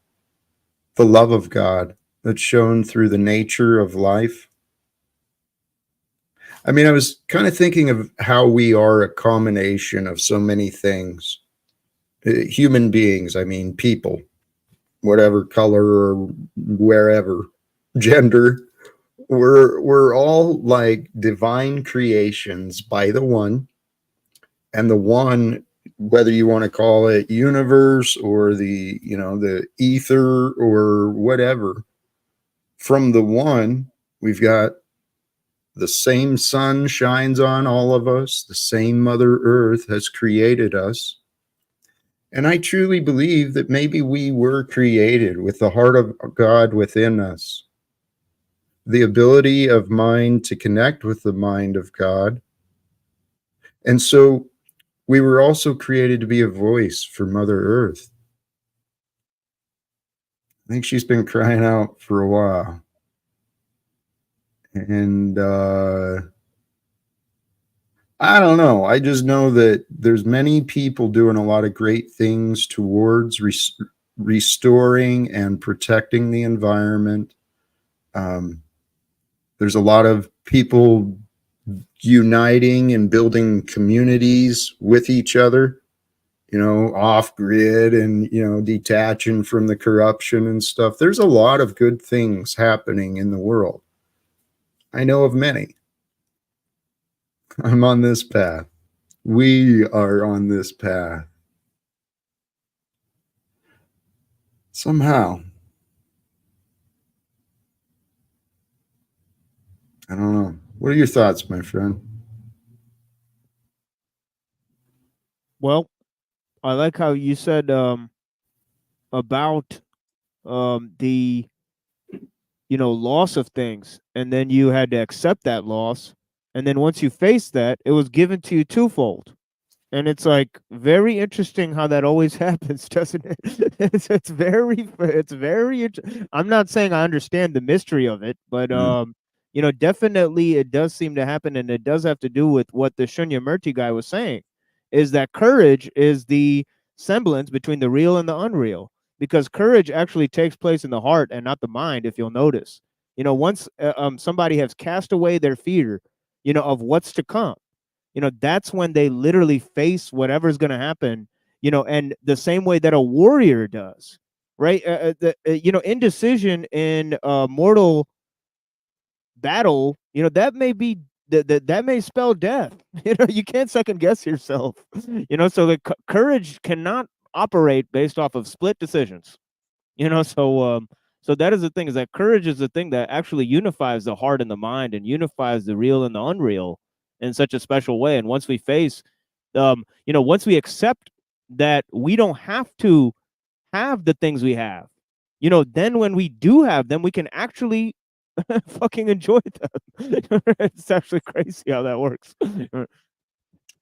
the love of God that's shown through the nature of life. I mean, I was kind of thinking of how we are a combination of so many things. Human beings, I mean, people, whatever color or wherever, gender. We're all like divine creations by the one, and the one, whether you want to call it universe or the ether or whatever, from the one, we've got the same sun shines on all of us, the same Mother Earth has created us. And I truly believe that maybe we were created with the heart of God within us, the ability of mind to connect with the mind of God. And so we were also created to be a voice for Mother Earth. I think she's been crying out for a while. And I don't know. I just know that there's many people doing a lot of great things towards restoring and protecting the environment. There's a lot of people uniting and building communities with each other, off grid and, detaching from the corruption and stuff. There's a lot of good things happening in the world. I know of many. I'm on this path. We are on this path. Somehow. I don't know. What are your thoughts, my friend? Well, I like how you said about the loss of things, and then you had to accept that loss, and then once you faced that, it was given to you twofold. And it's like very interesting how that always happens, doesn't it? It's very I'm not saying I understand the mystery of it, but definitely it does seem to happen, and it does have to do with what the Shunyamurti guy was saying, is that courage is the semblance between the real and the unreal, because courage actually takes place in the heart and not the mind, if you'll notice. Once somebody has cast away their fear, of what's to come, that's when they literally face whatever's going to happen, and the same way that a warrior does, right? Indecision in mortal battle, that may be that may spell death. You can't second guess yourself. So the courage cannot operate based off of split decisions. So that is the thing, is that courage is the thing that actually unifies the heart and the mind and unifies the real and the unreal. in such a special way. And once we face, once we accept that we don't have to have the things we have, then when we do have them, we can actually fucking enjoy them. It's actually crazy how that works.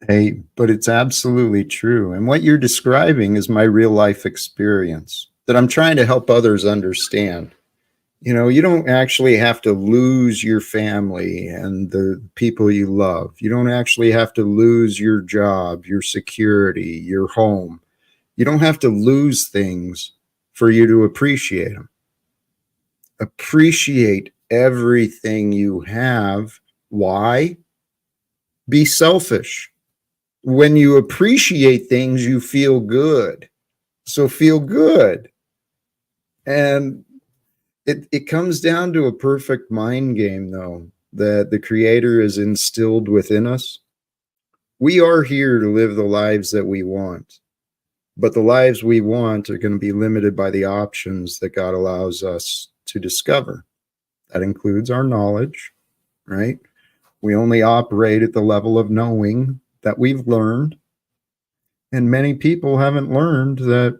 Hey, but it's absolutely true. And what you're describing is my real life experience that I'm trying to help others understand. You don't actually have to lose your family and the people you love. You don't actually have to lose your job, your security, your home. You don't have to lose things for you to appreciate them. Appreciate everything you have. Why? Be selfish. When you appreciate things, you feel good. So feel good. And it comes down to a perfect mind game, though, that the Creator has instilled within us. We are here to live the lives that we want, but the lives we want are going to be limited by the options that God allows us to discover. That includes our knowledge, right? We only operate at the level of knowing that we've learned. And many people haven't learned that,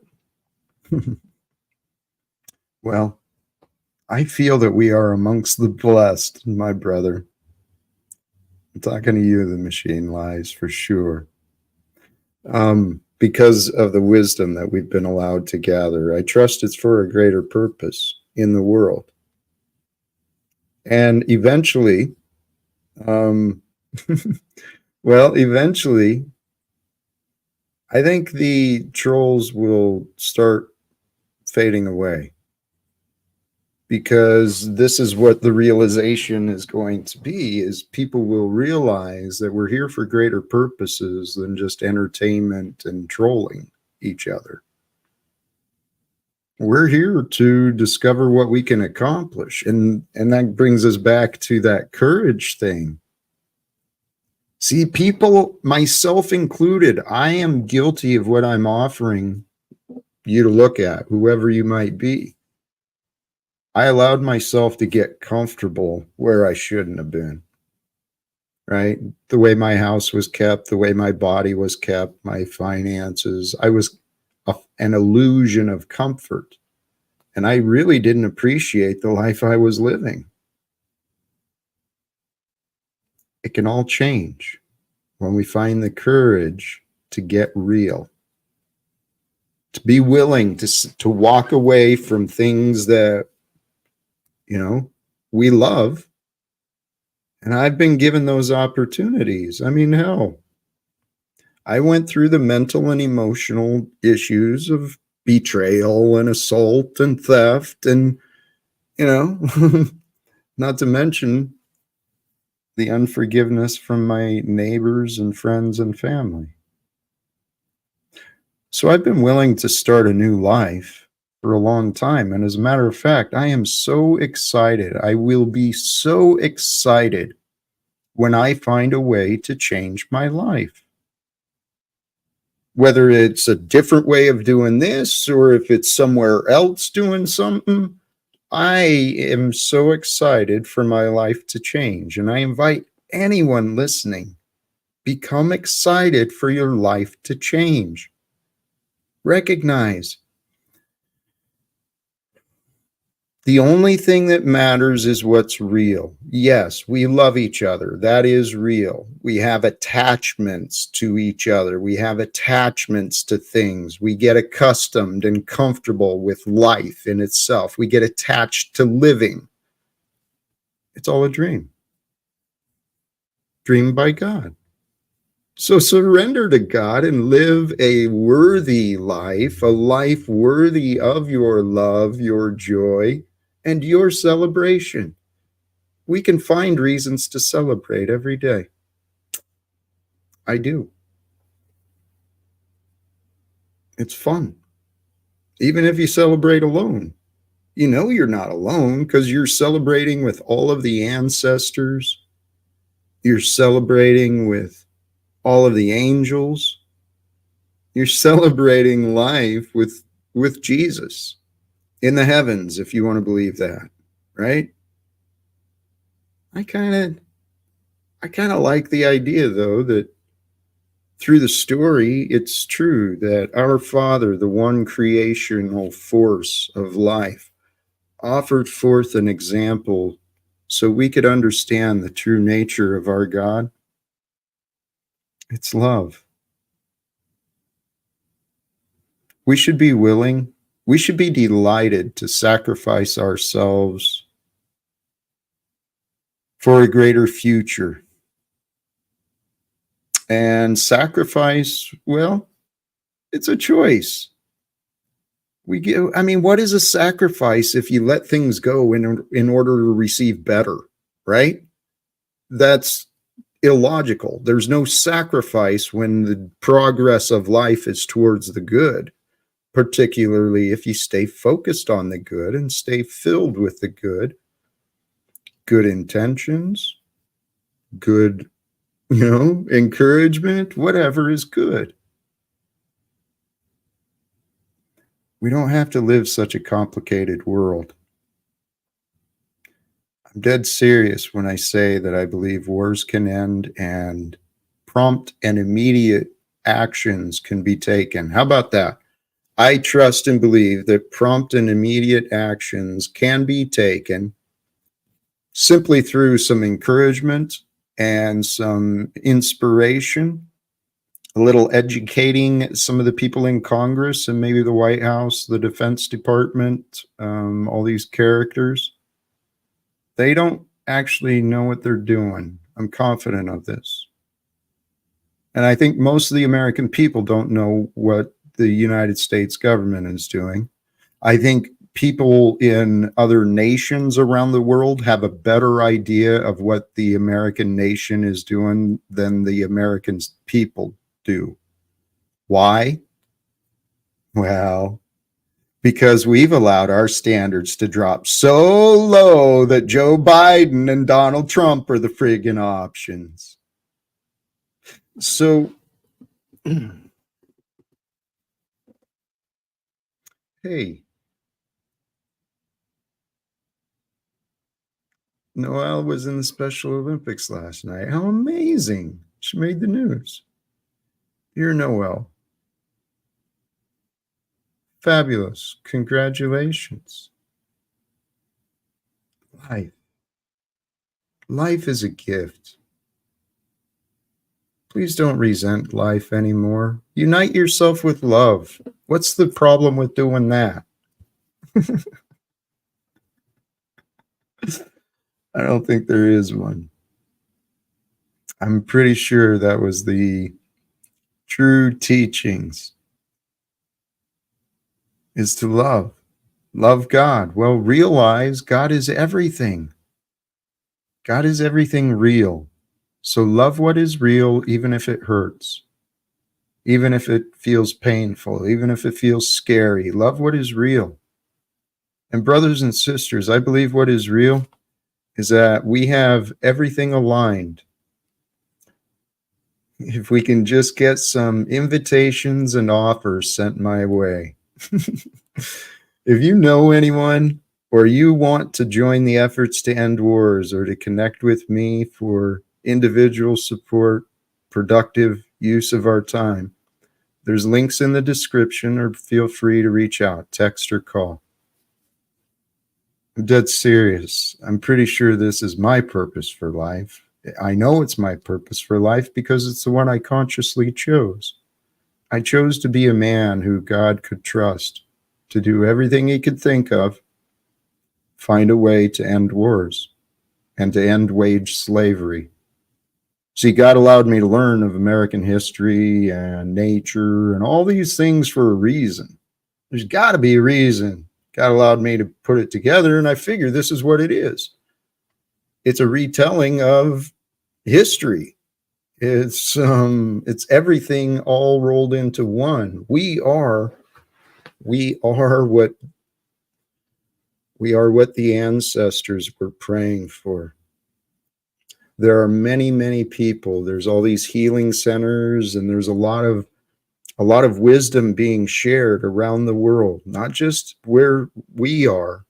well, I feel that we are amongst the blessed, my brother. I'm talking to you, the machine lies for sure. Because of the wisdom that we've been allowed to gather, I trust it's for a greater purpose in the world. And eventually, eventually, I think the trolls will start fading away, because this is what the realization is going to be, is people will realize that we're here for greater purposes than just entertainment and trolling each other. We're here to discover what we can accomplish. And that brings us back to that courage thing. See, people, myself included, I am guilty of what I'm offering you to look at, whoever you might be. I allowed myself to get comfortable where I shouldn't have been, right? The way my house was kept, the way my body was kept, my finances. I was an illusion of comfort. And I really didn't appreciate the life I was living. It can all change when we find the courage to get real, to be willing to walk away from things that, we love. And I've been given those opportunities. I mean, hell, I went through the mental and emotional issues of betrayal and assault and theft and, not to mention the unforgiveness from my neighbors and friends and family. So I've been willing to start a new life for a long time. And as a matter of fact, I am so excited. I will be so excited when I find a way to change my life. Whether it's a different way of doing this or if it's somewhere else doing something, I am so excited for my life to change. And I invite anyone listening, become excited for your life to change. Recognize the only thing that matters is what's real. Yes, we love each other. That is real. We have attachments to each other. We have attachments to things. We get accustomed and comfortable with life in itself. We get attached to living. It's all a dream. Dreamed by God. So surrender to God and live a worthy life, a life worthy of your love, your joy, and your celebration. We can find reasons to celebrate every day. I do. It's fun. Even if you celebrate alone, you're not alone because you're celebrating with all of the ancestors. You're celebrating with all of the angels. You're celebrating life with Jesus in the heavens, if you want to believe that, right? I I kind of like the idea, though, that through the story, it's true that our Father, the one creational force of life, offered forth an example so we could understand the true nature of our God. It's love. We should be willing, we should be delighted to sacrifice ourselves for a greater future. And sacrifice, well, it's a choice. I mean, what is a sacrifice if you let things go in order to receive better, right? That's illogical. There's no sacrifice when the progress of life is towards the good, particularly if you stay focused on the good and stay filled with the good intentions, good, encouragement, whatever is good. We don't have to live such a complicated world. I'm dead serious when I say that I believe wars can end and prompt and immediate actions can be taken. How about that? I trust and believe that prompt and immediate actions can be taken simply through some encouragement and some inspiration, a little educating some of the people in Congress and maybe the White House, the Defense Department, all these characters. They don't actually know what they're doing. I'm confident of this. And I think most of the American people don't know what the United States government is doing. I think people in other nations around the world have a better idea of what the American nation is doing than the American people do. Why? Well, because we've allowed our standards to drop so low that Joe Biden and Donald Trump are the friggin' options. So, hey, Noelle was in the Special Olympics last night. How amazing. She made the news. Dear Noelle. Fabulous. Congratulations. Life. Life is a gift. Please don't resent life anymore. Unite yourself with love. What's the problem with doing that? I don't think there is one. I'm pretty sure that was the true teachings, is to love. Love God. Well, realize God is everything. God is everything real. So love what is real, even if it hurts, even if it feels painful, even if it feels scary. Love what is real. And brothers and sisters, I believe what is real is that we have everything aligned. If we can just get some invitations and offers sent my way. If you know anyone or you want to join the efforts to end wars or to connect with me for individual support, productive use of our time, there's links in the description, or feel free to reach out, text or call. I'm dead serious. I'm pretty sure this is my purpose for life. I know it's my purpose for life because it's the one I consciously chose. I chose to be a man who God could trust, to do everything he could think of, find a way to end wars and to end wage slavery. See, God allowed me to learn of American history and nature and all these things for a reason. There's got to be a reason. God allowed me to put it together, and I figure this is what it is. It's a retelling of history. It's everything all rolled into one. We are what the ancestors were praying for. There are many, many people. There's all these healing centers, and there's a lot of wisdom being shared around the world, not just where we are,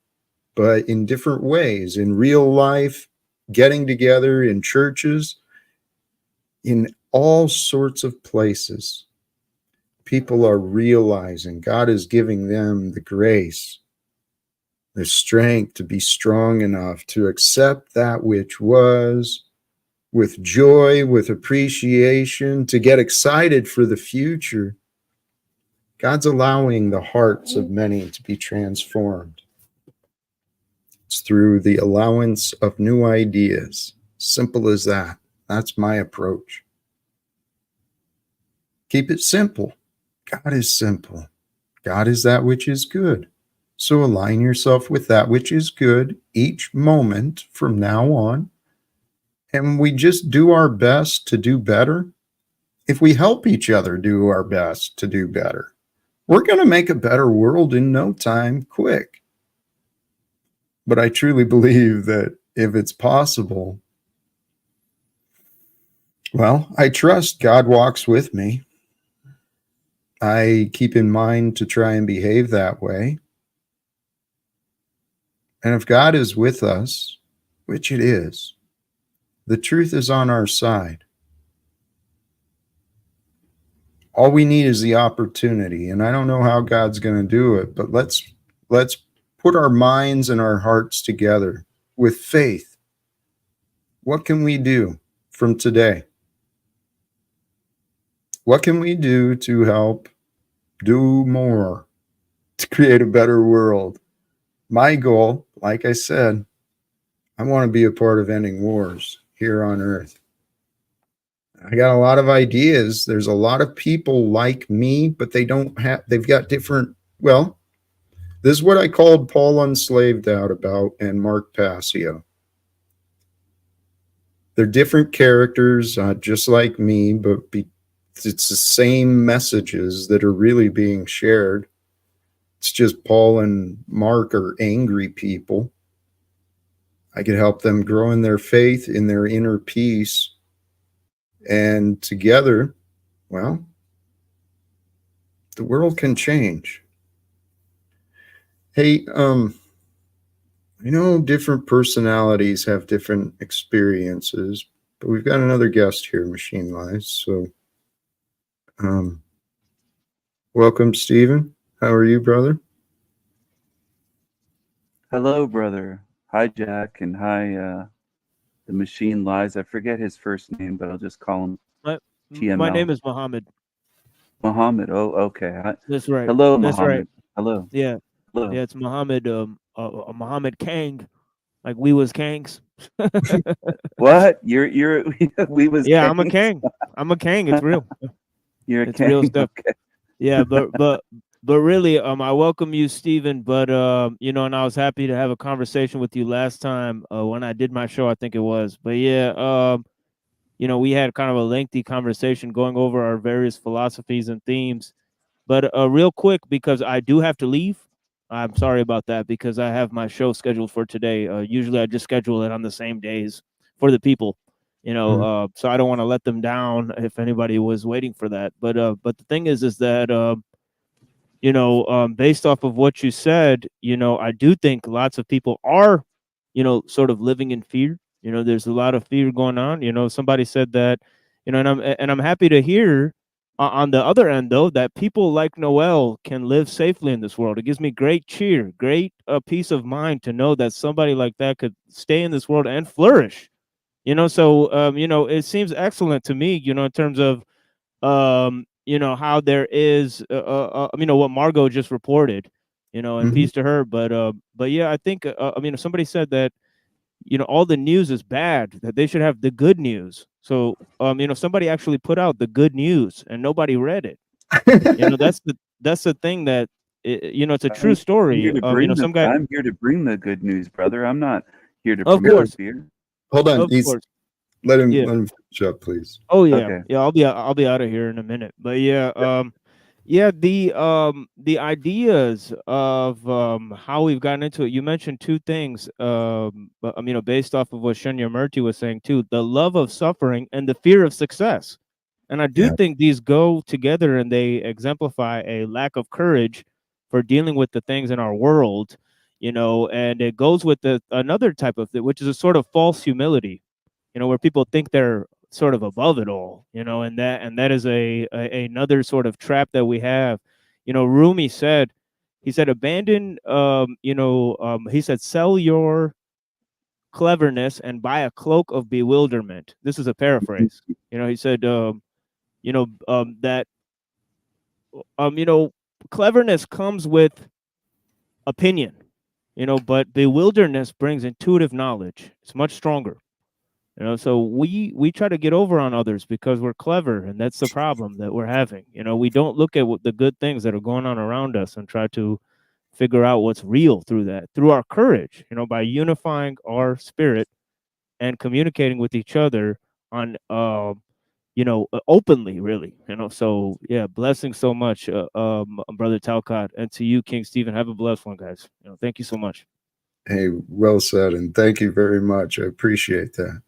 but in different ways, in real life, getting together in churches, In all sorts of places, people are realizing God is giving them the grace, the strength to be strong enough to accept that which was, with joy, with appreciation, to get excited for the future. God's allowing the hearts of many to be transformed. It's through the allowance of new ideas. Simple as that. That's my approach. Keep it simple. God is simple. God is that which is good. So align yourself with that which is good each moment from now on. And we just do our best to do better. If we help each other do our best to do better, we're going to make a better world in no time, quick. But I truly believe that if it's possible, well, I trust God walks with me. I keep in mind to try and behave that way. And if God is with us, which it is, the truth is on our side. All we need is the opportunity. And I don't know how God's going to do it, but let's put our minds and our hearts together with faith. What can we do from today? What can we do to help do more to create a better world? My goal, like I said, I want to be a part of ending wars here on Earth. I got a lot of ideas. There's a lot of people like me, but they've got different, well, this is what I called Paul Unslaved out about and Mark Passio. They're different characters, just like me, but it's the same messages that are really being shared. It's just Paul and Mark are angry people. I could help them grow in their faith, in their inner peace. And together, well, the world can change. Hey, I know different personalities have different experiences, but we've got another guest here, Machine Lies. So, welcome, Stephen. How are you, brother? Hello, brother. Hi, Jack, and hi, the Machine Lies. I forget his first name, but I'll just call him My TML. name is Muhammad. Muhammad. Oh, okay. That's right. Hello, That's Muhammad. right. Hello. Yeah. Hello. Yeah, it's Muhammad. Muhammad Kang, like we was Kangs. What? You're we was Yeah, I'm a gangs? Kang. I'm a Kang. It's real. You're a It's real gang. stuff. Okay. Yeah, but really, I welcome you, Stephen. But you know, and I was happy to have a conversation with you last time when I did my show, I think it was. But yeah, you know, we had kind of a lengthy conversation going over our various philosophies and themes. But real quick, because I do have to leave. I'm sorry about that because I have my show scheduled for today. Usually, I just schedule it on the same days for the people, you know. So I don't want to let them down if anybody was waiting for that. But the thing is that you know, based off of what you said, you know, I do think lots of people are, you know, sort of living in fear. You know, there's a lot of fear going on. You know, somebody said that, you know, and I'm happy to hear on the other end though that people like Noel can live safely in this world. It gives me great cheer, great peace of mind to know that somebody like that could stay in this world and flourish. You know, so you know, it seems excellent to me. You know, in terms of you know, how there is you know, what Margot just reported, you know, and peace to her. But yeah, I think I mean, if somebody said that, you know, all the news is bad, that they should have the good news. So you know, if somebody actually put out the good news and nobody read it, you know, that's the thing that you know, it's a true story. You know, some guy, I'm here to bring the good news, brother. I'm not here to of promote course, fear. Hold on. of course, Let him yeah. finish up, please. Oh yeah, Okay. yeah. I'll be out of here in a minute. But yeah, yeah. The ideas of how we've gotten into it. You mentioned two things. You know, based off of what Shunya Murti was saying too, the love of suffering and the fear of success. And I do Yeah. think these go together, and they exemplify a lack of courage for dealing with the things in our world. You know, and it goes with another type of which is a sort of false humility, you know, where people think they're sort of above it all, and that is another sort of trap that we have. Rumi said, he said, abandon, he said, sell your cleverness and buy a cloak of bewilderment. This is a paraphrase. He said, that, cleverness comes with opinion, but bewilderness brings intuitive knowledge. It's much stronger. So we try to get over on others because we're clever, and that's the problem that we're having. We don't look at the good things that are going on around us and try to figure out what's real through our courage, by unifying our spirit and communicating with each other on openly, really. So yeah, blessings so much, Brother Talcott, and to you, King Stephen. Have a blessed one, guys. Thank you so much. Hey, well said, and thank you very much. I appreciate that.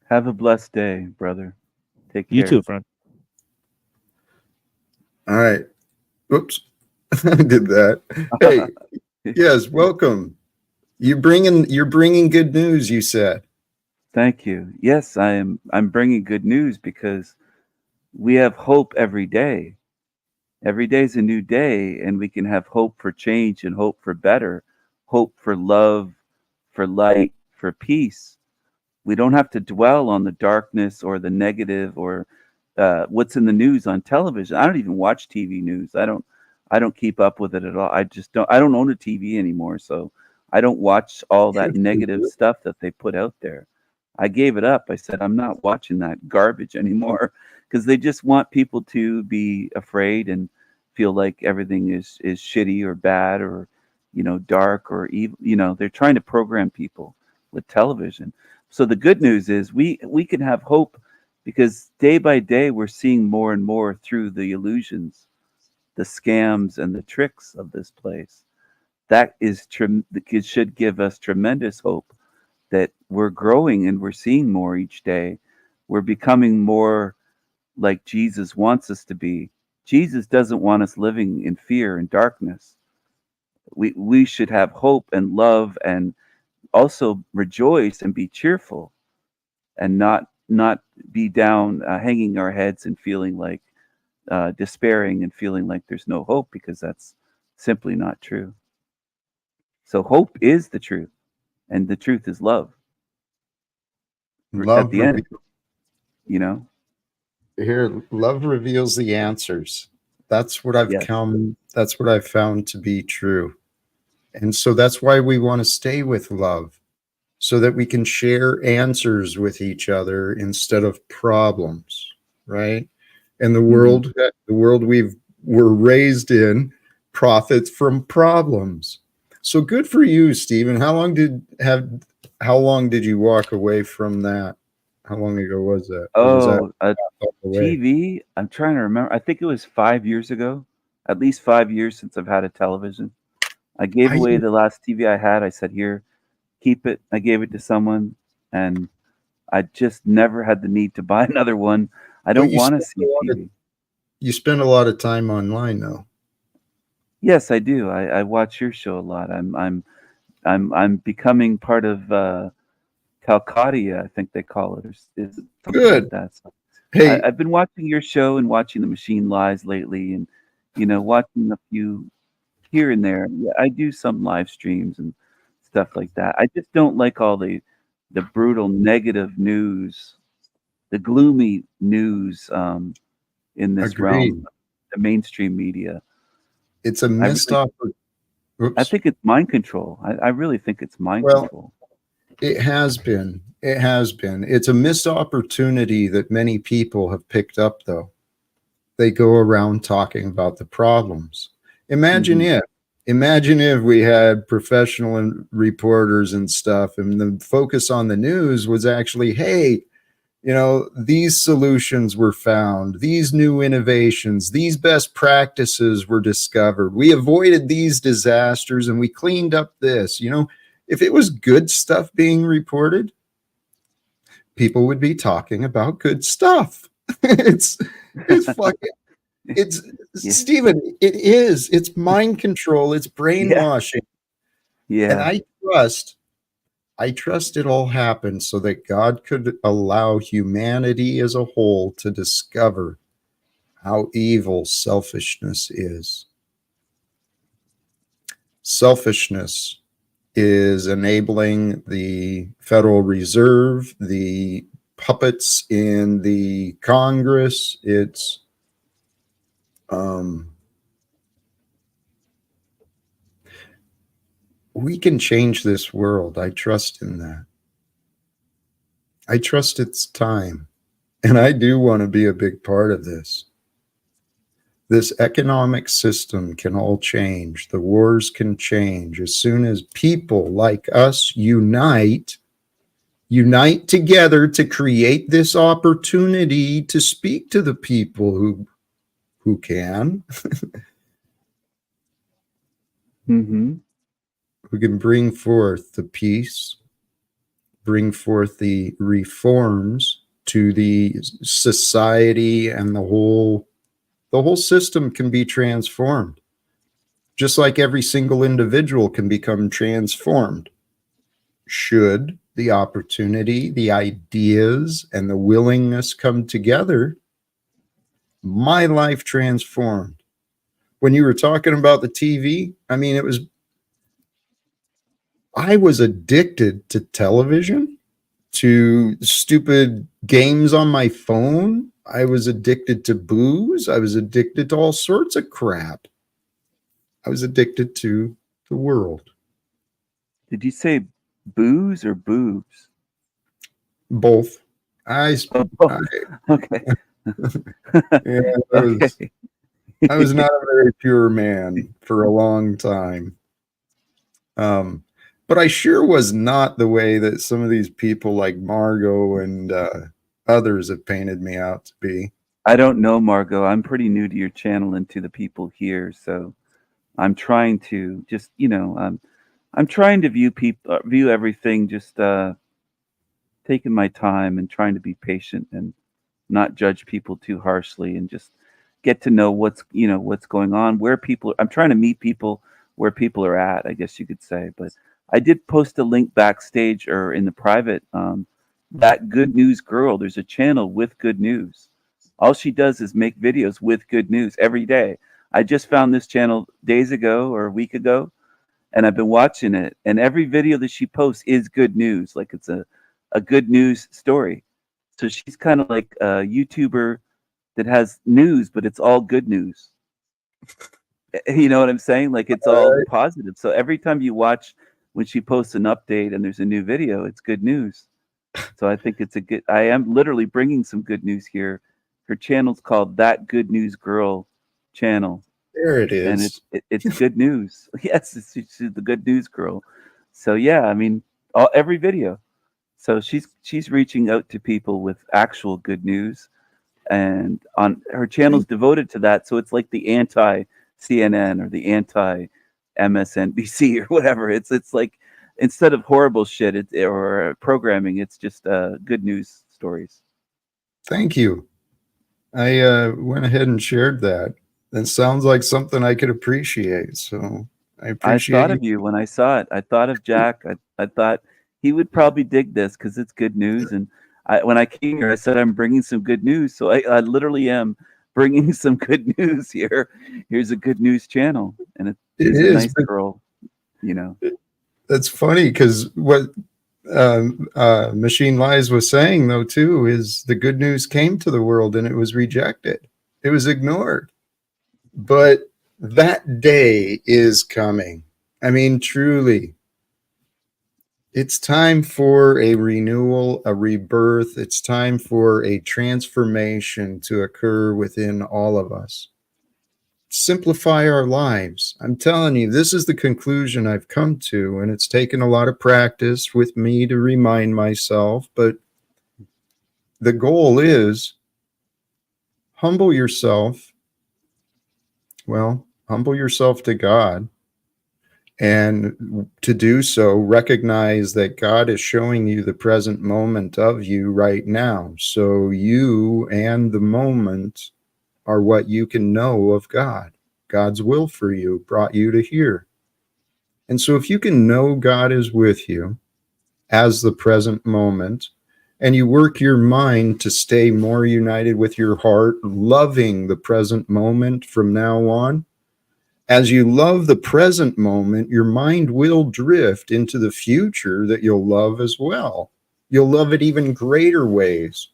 Have a blessed day, brother. Take care. You too, friend. All right. Whoops. I did that. Hey, yes, welcome. You're bringing good news, you said. Thank you. Yes, I'm bringing good news because we have hope every day. Every day is a new day, and we can have hope for change and hope for better, hope for love, for light, for peace. We don't have to dwell on the darkness or the negative or what's in the news on television. I don't even watch TV news. I don't keep up with it at all. I don't own a TV anymore, so I don't watch all that negative stuff that they put out there. I gave it up. I said, I'm not watching that garbage anymore because they just want people to be afraid and feel like everything is shitty or bad or, dark or evil. They're trying to program people with television. So the good news is we can have hope because day by day we're seeing more and more through the illusions, the scams and the tricks of this place. That it should give us tremendous hope that we're growing and we're seeing more each day. We're becoming more like Jesus wants us to be. Jesus doesn't want us living in fear and darkness. We should have hope and love and also rejoice and be cheerful and not be down, hanging our heads and feeling like despairing and feeling like there's no hope, because that's simply not true. So hope is the truth, and the truth is love. Love at the end, Here, love reveals the answers. That's what I've Yes. that's what I've found to be true. And so that's why we want to stay with love, so that we can share answers with each other instead of problems, right? And the world we're raised in profits from problems. So good for you, Stephen. How long did you walk away from that? How long ago was that? Or was that TV. I'm trying to remember. I think it was 5 years ago. At least 5 years since I've had a television. I gave away the last TV I had. I said, "Here, keep it." I gave it to someone, and I just never had the need to buy another one. I don't want to see TV. You spend a lot of time online, though. Yes, I do. I watch your show a lot. I'm becoming part of Talcott, I think they call it, or is it something Good. like that. So Hey, I've been watching your show and watching the Machine Lies lately, and watching a few here and there. Yeah, I do some live streams and stuff like that. I just don't like all the brutal negative news, the gloomy news in this agreed. realm, the mainstream media. It's a missed opportunity. I think it's mind control. I really think it's mind control. It has been. It has been. It's a missed opportunity that many people have picked up, though. They go around talking about the problems. Imagine if we had professional reporters and stuff, and the focus on the news was actually, hey, these solutions were found, these new innovations, these best practices were discovered. We avoided these disasters and we cleaned up this. If it was good stuff being reported, people would be talking about good stuff. It's Stephen, it's mind control, it's brainwashing. Yeah. And I trust it all happened so that God could allow humanity as a whole to discover how evil selfishness is. Selfishness is enabling the Federal Reserve, the puppets in the Congress. It's we can change this world. I trust in that. I trust it's time. And I do want to be a big part of this. This economic system can all change. The wars can change as soon as people like us unite together to create this opportunity to speak to the people who can. Mm-hmm. Who can bring forth the peace, bring forth the reforms to the society, and the whole system can be transformed. Just like every single individual can become transformed. Should the opportunity, the ideas, and the willingness come together, my life transformed. When you were talking about the TV, I mean, I was addicted to television, to stupid games on my phone. I was addicted to booze. I was addicted to all sorts of crap. I was addicted to the world. Did you say booze or boobs? Both. Okay. Yeah, Okay. I was not a very pure man for a long time. But I sure was not the way that some of these people like Margot and others have painted me out to be. I don't know, Margot. I'm pretty new to your channel and to the people here, so I'm trying to just, I'm trying to view everything, just taking my time and trying to be patient and not judge people too harshly, and just get to know what's going on, where people. I'm trying to meet people where people are at, I guess you could say. But I did post a link backstage or in the private. That Good News Girl. There's a channel with good news. All she does is make videos with good news every day. I just found this channel days ago or a week ago, and I've been watching it. And every video that she posts is good news, like it's a good news story. So she's kind of like a YouTuber that has news, but it's all good news. You know what I'm saying? Like it's all positive. So every time you watch when she posts an update and there's a new video, it's good news. So I think it's I am literally bringing some good news here. Her channel's called That Good News Girl channel. There it is. And it's good news. Yes, she's the good news girl. So yeah, I mean, every video. So she's reaching out to people with actual good news, and on her channel's devoted to that. So it's like the anti CNN or the anti MSNBC or whatever. It's like, instead of horrible shit or programming, it's just good news stories. Thank you. I went ahead and shared that. That sounds like something I could appreciate. So I appreciate I thought of you when I saw it. I thought of Jack. I thought he would probably dig this because it's good news. And when I came here, I said I'm bringing some good news. So I literally am bringing some good news here. Here's a good news channel, and she's a nice girl. That's funny because what Machine Lies was saying, though, too, is the good news came to the world and it was rejected. It was ignored. But that day is coming. I mean, truly, it's time for a renewal, a rebirth. It's time for a transformation to occur within all of us. Simplify our lives. I'm telling you, this is the conclusion I've come to, and it's taken a lot of practice with me to remind myself, but the goal is humble yourself. Well, humble yourself to God, and to do so, recognize that God is showing you the present moment of you right now. So you and the moment are what you can know of God. God's will for you brought you to here. And so if you can know God is with you, as the present moment, and you work your mind to stay more united with your heart, loving the present moment from now on, as you love the present moment, your mind will drift into the future that you'll love as well. You'll love it even greater ways.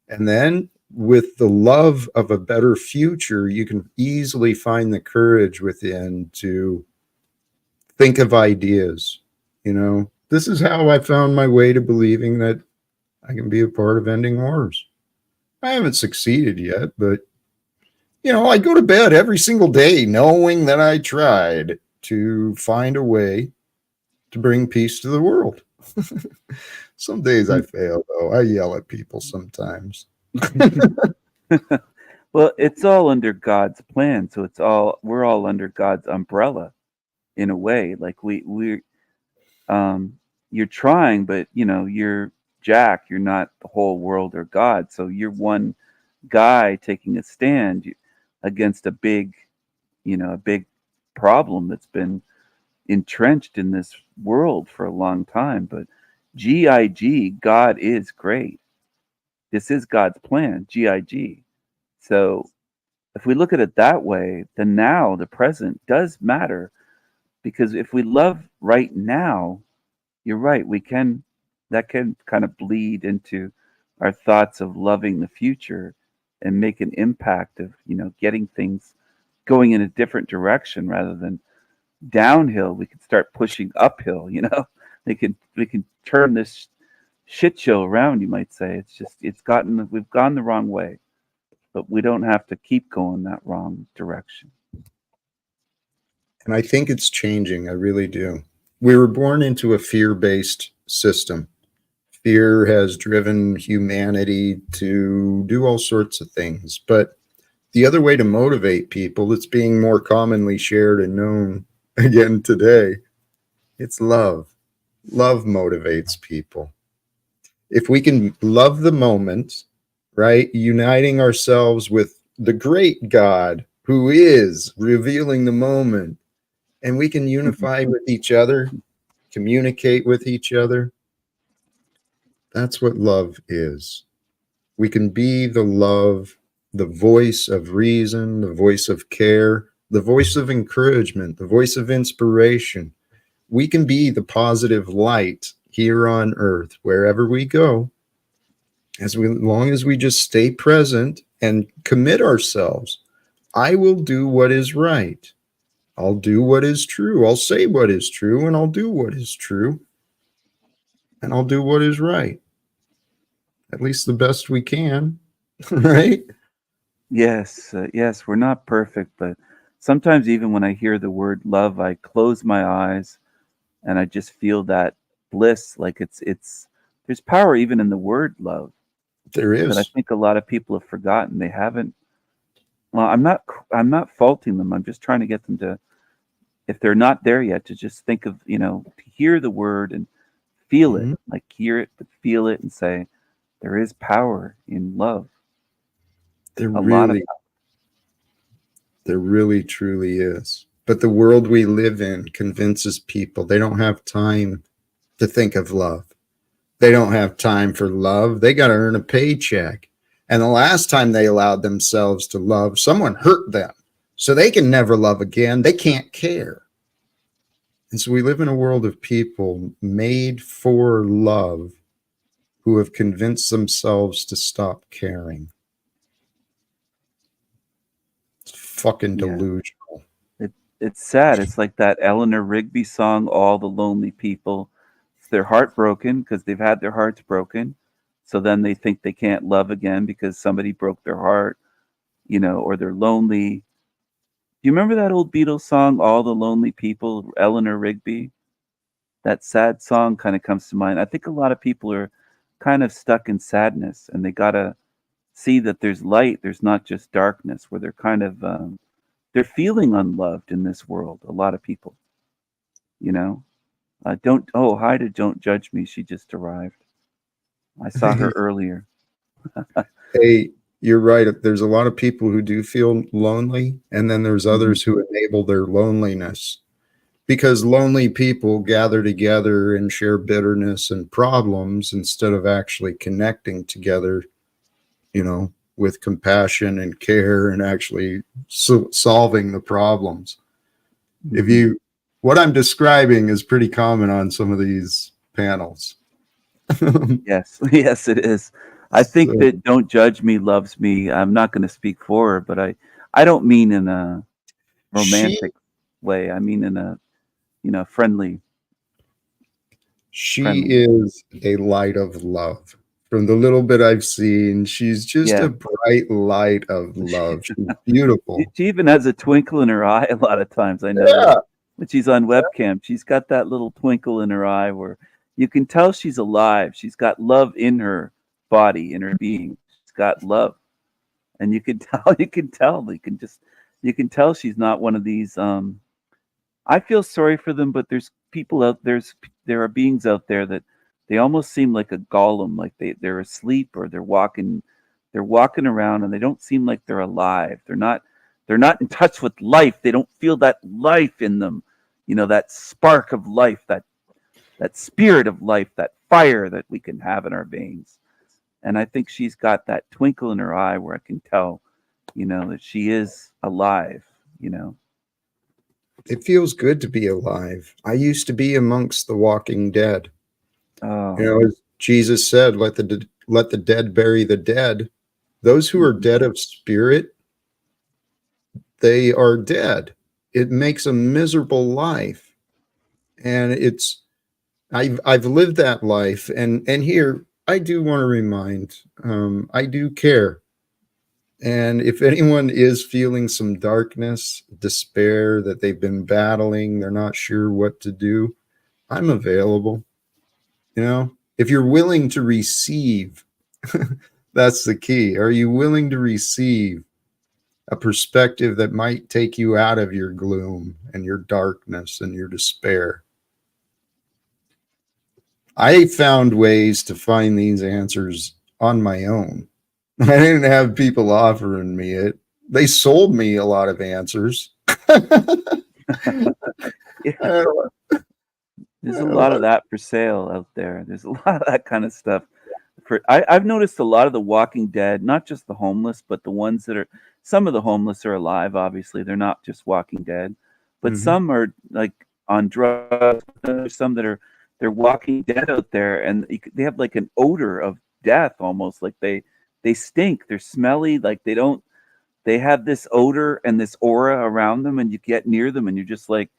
And then with the love of a better future, you can easily find the courage within to think of ideas. You know, this is how I found my way to believing that I can be a part of ending wars. I haven't succeeded yet, but you know, I go to bed every single day knowing that I tried to find a way to bring peace to the world. Some days I fail, though. I yell at people sometimes. Well, it's all under God's plan, so we're all under God's umbrella in a way. Like we're you're trying, but you know, you're Jack, you're not the whole world or God. So you're one guy taking a stand against a big, you know, a big problem that's been entrenched in this world for a long time. But GIG, God is great. This is God's plan, GIG. So if we look at it that way, then now the present does matter, because if we love right now, you're right, that can kind of bleed into our thoughts of loving the future and make an impact of, you know, getting things going in a different direction rather than downhill. We could start pushing uphill, you know. We can turn this shit show around, you might say. It's just we've gone the wrong way, but we don't have to keep going that wrong direction. And I think it's changing. I really do. We were born into a fear-based system. Fear has driven humanity to do all sorts of things. But the other way to motivate people that's being more commonly shared and known again today, it's love. Love motivates people. If we can love the moment, right, uniting ourselves with the great God who is revealing the moment, and we can unify with each other, communicate with each other, that's what love is. We can be the love, the voice of reason, the voice of care, the voice of encouragement, the voice of inspiration. We can be the positive light here on earth, wherever we go, long as we just stay present and commit ourselves. I will do what is right. I'll do what is true. I'll say what is true, and I'll do what is true. And I'll do what is right. At least the best we can, right? Yes, yes, we're not perfect, but sometimes even when I hear the word love, I close my eyes and I just feel that bliss. Like there's power even in the word love There that I is. think a lot of people have forgotten. They haven't. Well, I'm not faulting them. I'm just trying to get them to, if they're not there yet, to just think of, you know, to hear the word and feel it, Mhm. like hear it, but feel it and say, there is power in love. There A lot of really, there really truly is. But the world we live in convinces people they don't have time to think of love. They don't have time for love. They got to earn a paycheck. And the last time they allowed themselves to love, someone hurt them. So they can never love again. They can't care. And so we live in a world of people made for love who have convinced themselves to stop caring. It's fucking yeah. delusional. It's sad. It's like that Eleanor Rigby song, All the Lonely People. They're heartbroken because they've had their hearts broken. So then they think they can't love again because somebody broke their heart, you know, or they're lonely. Do you remember that old Beatles song, All the Lonely People, Eleanor Rigby? That sad song kind of comes to mind. I think a lot of people are kind of stuck in sadness and they got to see that there's light. There's not just darkness, where they're kind of, they're feeling unloved in this world. A lot of people, you know. Hi to Don't Judge Me. She just arrived. I saw her earlier. Hey, you're right. There's a lot of people who do feel lonely, and then there's Mhm. others who enable their loneliness. because lonely people gather together and share bitterness and problems instead of actually connecting together, you know, with compassion and care and actually solving the problems. If you, what I'm describing is pretty common on some of these panels. Yes, yes, it is. I think So that "Don't Judge Me" loves me. I'm not going to speak for her, but I don't mean in a she romantic way. I mean in a, friendly, she friendly. is a light of love. From the little bit I've seen, she's just a Yeah. bright light of love. She's beautiful. She even has a twinkle in her eye a lot of times. I notice Yeah. when she's on webcam, she's got that little twinkle in her eye where you can tell she's alive. She's got love in her body, in her being. She's got love. And you can tell, you can tell she's not one of these I feel sorry for them, but there are beings out there that they almost seem like a golem, like they're asleep or they're walking around and they don't seem like they're alive. They're not in touch with life. They don't feel that life in them. That spark of life, that spirit of life, that fire that we can have in our veins. And I think she's got that twinkle in her eye where I can tell, that she is alive, you know. It feels good to be alive. I used to be amongst the walking dead. You Oh. know, as Jesus said, let the dead bury the dead. Those who are Mhm. dead of spirit, they are dead. It makes a miserable life. And I've lived that life, and here I do want to remind, I do care. And if anyone is feeling some darkness, despair that they've been battling, they're not sure what to do, I'm available. You know, if you're willing to receive, that's the key. Are you willing to receive a perspective that might take you out of your gloom and your darkness and your despair? I found ways to find these answers on my own. I didn't have people offering me it. They sold me a lot of answers. Yeah. Uh, There's a lot of that for sale out there. There's a lot of that kind of stuff. I've noticed a lot of the Walking Dead, not just the homeless, but the ones that are. Some of the homeless are alive. Obviously, they're not just Walking Dead, but mhm. some are like on drugs. There's some that are they're Walking Dead out there, and they have like an odor of death, almost like they stink. They're smelly. Like they don't. They have this odor and this aura around them, and you get near them, and you're just like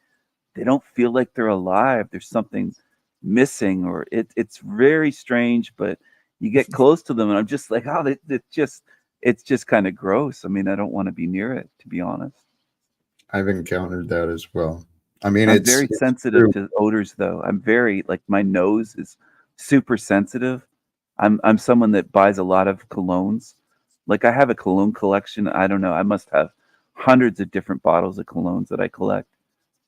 they don't feel like they're alive. There's something missing, or it's very strange. But you get close to them, and I'm just like, oh, it's just kind of gross. I mean, I don't want to be near it, to be honest. I've encountered that as well. I mean, I'm it's very it's sensitive true. to odors, though. I'm very like my nose is super sensitive. I'm someone that buys a lot of colognes. Like I have a cologne collection. I don't know. I must have hundreds of different bottles of colognes that I collect.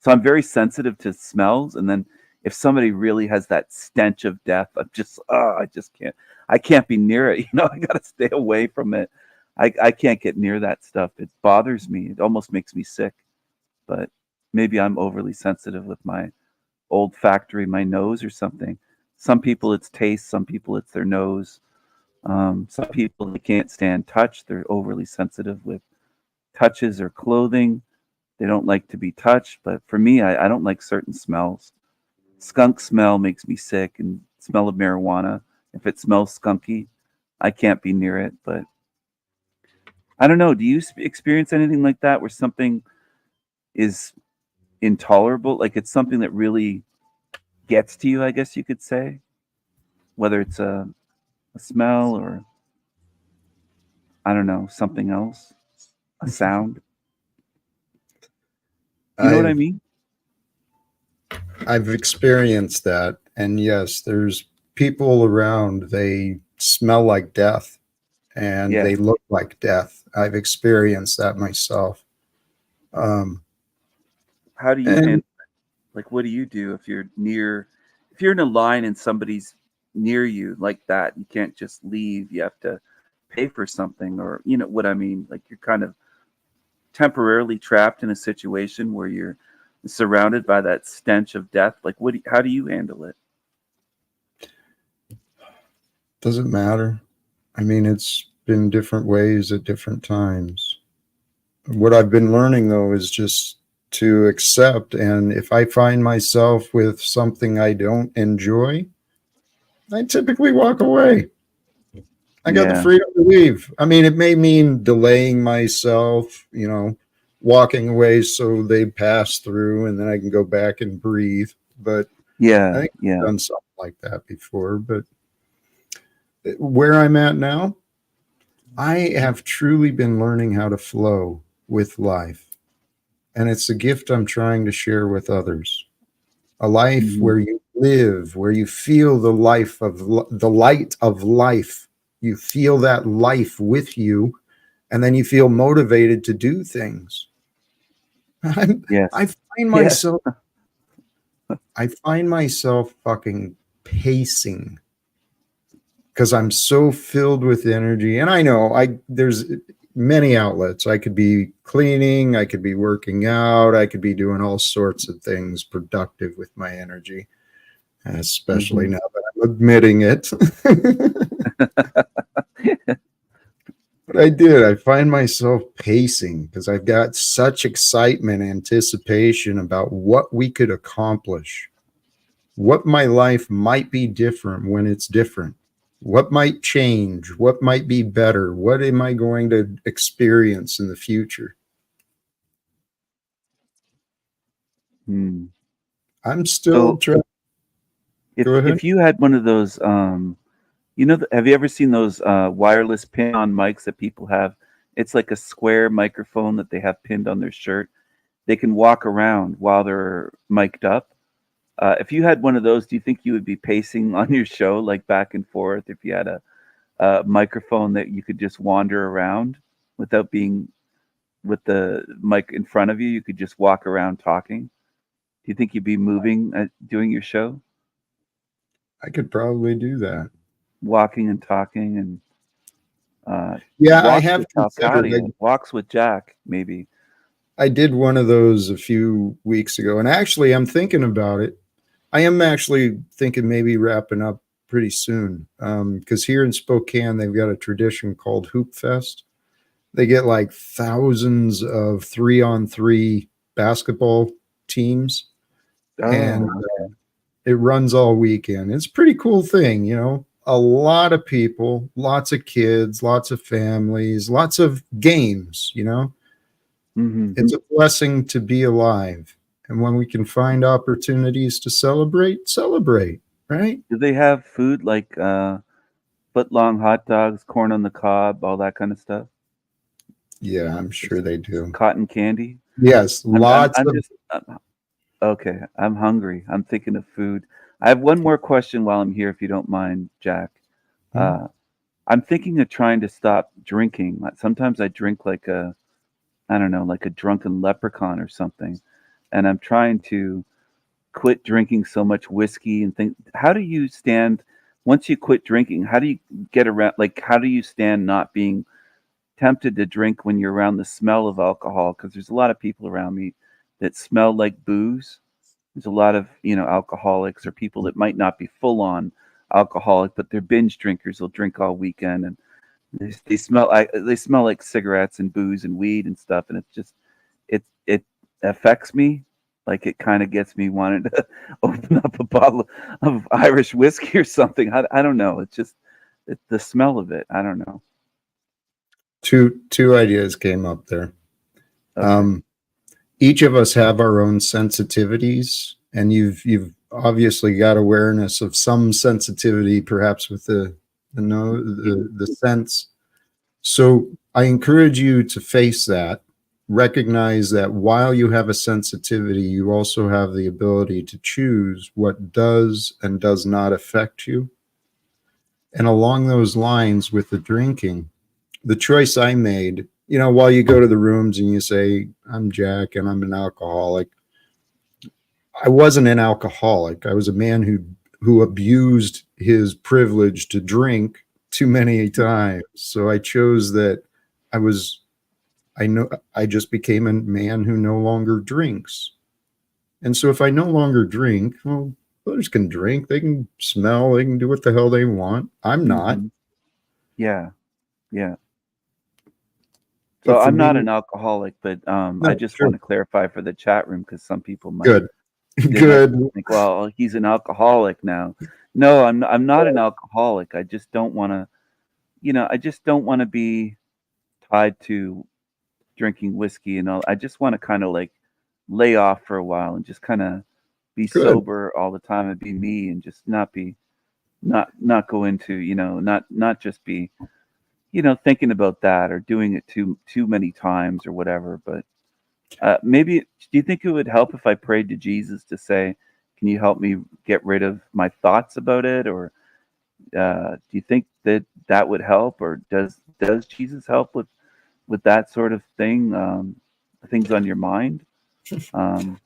So I'm very sensitive to smells, and then if somebody really has that stench of death, I just can't. I can't be near it. I got to stay away from it. I can't get near that stuff. It bothers me. It almost makes me sick. But maybe I'm overly sensitive with my olfactory, my nose or something. Some people it's taste. Some people it's their nose. Some people they can't stand touch. They're overly sensitive with touches or clothing. They don't like to be touched, but for me, I don't like certain smells. Skunk smell makes me sick, and smell of marijuana. If it smells skunky, I can't be near it. But I don't know. Do you experience anything like that where something is intolerable? Like it's something that really gets to you, I guess you could say, whether it's a smell or I don't know, something else, a sound. You know what I I've mean? I've experienced that, and yes, there's people around. They smell like death, and Yeah. they look like death. I've experienced that myself. Um, How do you and handle? Like, what do you do if you're in a line and somebody's near you like that? You can't just leave. You have to pay for something, or you know what I mean? Like you're kind of temporarily trapped in a situation where surrounded by that stench of death? Like, how do you handle it? Doesn't matter. I mean, it's been different ways at different times. What I've been learning, though, is just to accept. And if I find myself with something I don't enjoy, I typically walk away. I got the Yeah. freedom to leave. I mean, it may mean delaying myself, walking away so they pass through and then I can go back and breathe. But I Yeah. think Yeah. I've done something like that before. But where I'm at now, I have truly been learning how to flow with life. And it's a gift I'm trying to share with others. A life Mhm. where you live, where you feel the the light of life. You feel that life with you, and then you feel motivated to do things. Yes. I find Yes. myself, I find myself fucking pacing because I'm so filled with energy. And I know there's many outlets. I could be cleaning, I could be working out, I could be doing all sorts of things productive with my energy, especially Mhm. now that I'm admitting it. But I did. I find myself pacing because I've got such excitement, anticipation about what we could accomplish, what my life might be different when it's different, what might change, what might be better, what am I going to experience in the future. Hmm. I'm still So trying. if Go ahead. if you had one of those, have you ever seen those wireless pin-on mics that people have? It's like a square microphone that they have pinned on their shirt. They can walk around while they're mic'd up. If you had one of those, do you think you would be pacing on your show, like back and forth? If you had a microphone that you could just wander around without being with the mic in front of you, you could just walk around talking. Do you think you'd be moving, doing your show, I could probably do that. walking and talking, and Yeah, I walks with have considered. Talcott, walks with Jack, maybe? I did one of those a few weeks ago, and actually, I'm thinking about it. I am actually thinking maybe wrapping up pretty soon because here in Spokane, they've got a tradition called Hoop Fest. They get like thousands of 3-on-3 basketball teams, and Oh, it runs all weekend. It's a pretty cool thing, A lot of people, lots of kids, lots of families, lots of games. hmm. It's a blessing to be alive. And when we can find opportunities to celebrate, celebrate, right? Do they have food like foot long hot dogs, corn on the cob, all that kind of stuff? Yeah, I'm sure they do. Cotton candy? Yes, I'm I'm lots I'm of. just okay. I'm hungry. I'm thinking of food. I have one more question while I'm here, if you don't mind, Jack. Hmm? Uh, I'm thinking of trying to stop drinking. Sometimes I drink I don't know, like a drunken leprechaun or something, and I'm trying to quit drinking so much whiskey and think. How do you stand once you quit drinking? How do you get around? Like, how do you stand not being tempted to drink when you're around the smell of alcohol? Because there's a lot of people around me that smell like booze. There's a lot of alcoholics or people that might not be full on alcoholic, but they're binge drinkers. They'll drink all weekend, and they smell like cigarettes and booze and weed and stuff, and it affects me. Like, it kind of gets me wanting to open up a bottle of Irish whiskey or something. I don't know. It's just the smell of it. I don't know. Two ideas came up there. Okay. Um, each of us have our own sensitivities, and you've obviously got awareness of some sensitivity, perhaps with the sense. So I encourage you to face that. Recognize that while you have a sensitivity, you also have the ability to choose what does and does not affect you. And along those lines with the drinking, the choice I made, while you go to the rooms and you say, I'm Jack and I'm an alcoholic, I wasn't an alcoholic. I was a man who abused his privilege to drink too many times. So I chose that I was I know I just became a man who no longer drinks. And so if I no longer drink, well, others can drink, they can smell, they can do what the hell they want. I'm not. Mhm. Yeah, yeah. So But for I'm not me, an alcoholic, but I no, just sure. want to clarify for the chat room because some people might Good. they might Good. think, well, he's an alcoholic now. No, I'm not an alcoholic. I just don't want to, I just don't want to be tied to drinking whiskey and all. I just want to kind of like lay off for a while and just kind of be Good. sober all the time and be me and just not go into, not just be, thinking about that or doing it too many times or whatever. But maybe, do you think it would help if I prayed to Jesus to say, "Can you help me get rid of my thoughts about it?" Or do you think that would help? Or does Jesus help with that sort of thing? Things on your mind. Um,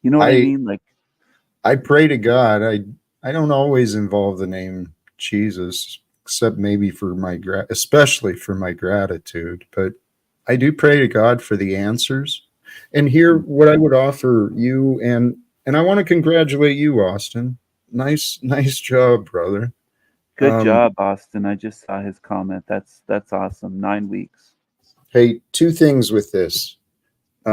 you know what I I mean? Like, I pray to God. I don't always involve the name Jesus, except maybe for especially for my gratitude. But I do pray to God for the answers. And here, what I would offer you, and I want to congratulate you, Austin. Nice job, brother. good job, Austin. I just saw his comment. That's awesome. 9 weeks. Hey, two things with this. I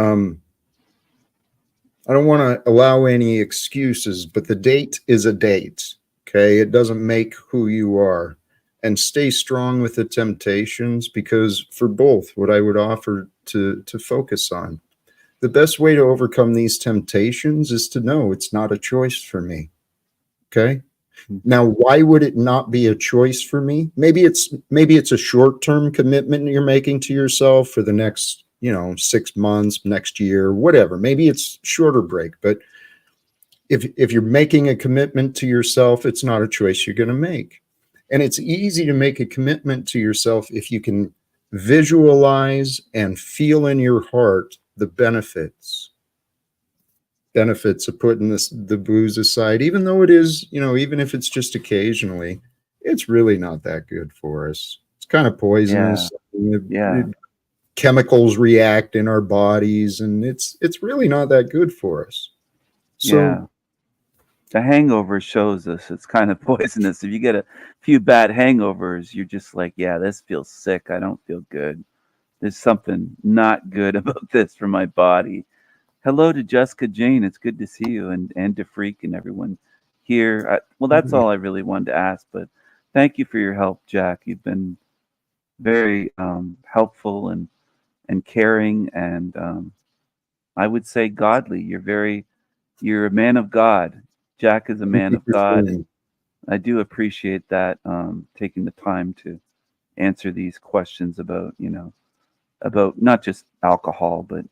don't want to allow any excuses, but the date is a date. Okay. It doesn't make who you are. And stay strong with the temptations, because for both, what I would offer to focus on, the best way to overcome these temptations is to know it's not a choice for me. Okay. Now, why would it not be a choice for me? Maybe it's a short-term commitment you're making to yourself for the next, 6 months, next year, whatever. Maybe it's shorter break, but if you're making a commitment to yourself, it's not a choice you're going to make. And it's easy to make a commitment to yourself if you can visualize and feel in your heart the benefits of putting the booze aside, even though it is, even if it's just occasionally, it's really not that good for us. It's kind of Yeah, poisonous. yeah, Chemicals react in our bodies, and it's really not that good for us. So yeah. The hangover shows us it's kind of poisonous. If you get a few bad hangovers, you're just like, yeah, this feels sick. I don't feel good. There's something not good about this for my body. Hello to Jessica Jane. It's good to see you, and to Freak and everyone here. Well, that's all I really wanted to ask, but thank you for your help, Jack. You've been very helpful and caring, and I would say godly. You're a man of God. Jack is a man of God, and I do appreciate that, taking the time to answer these questions about not just alcohol, but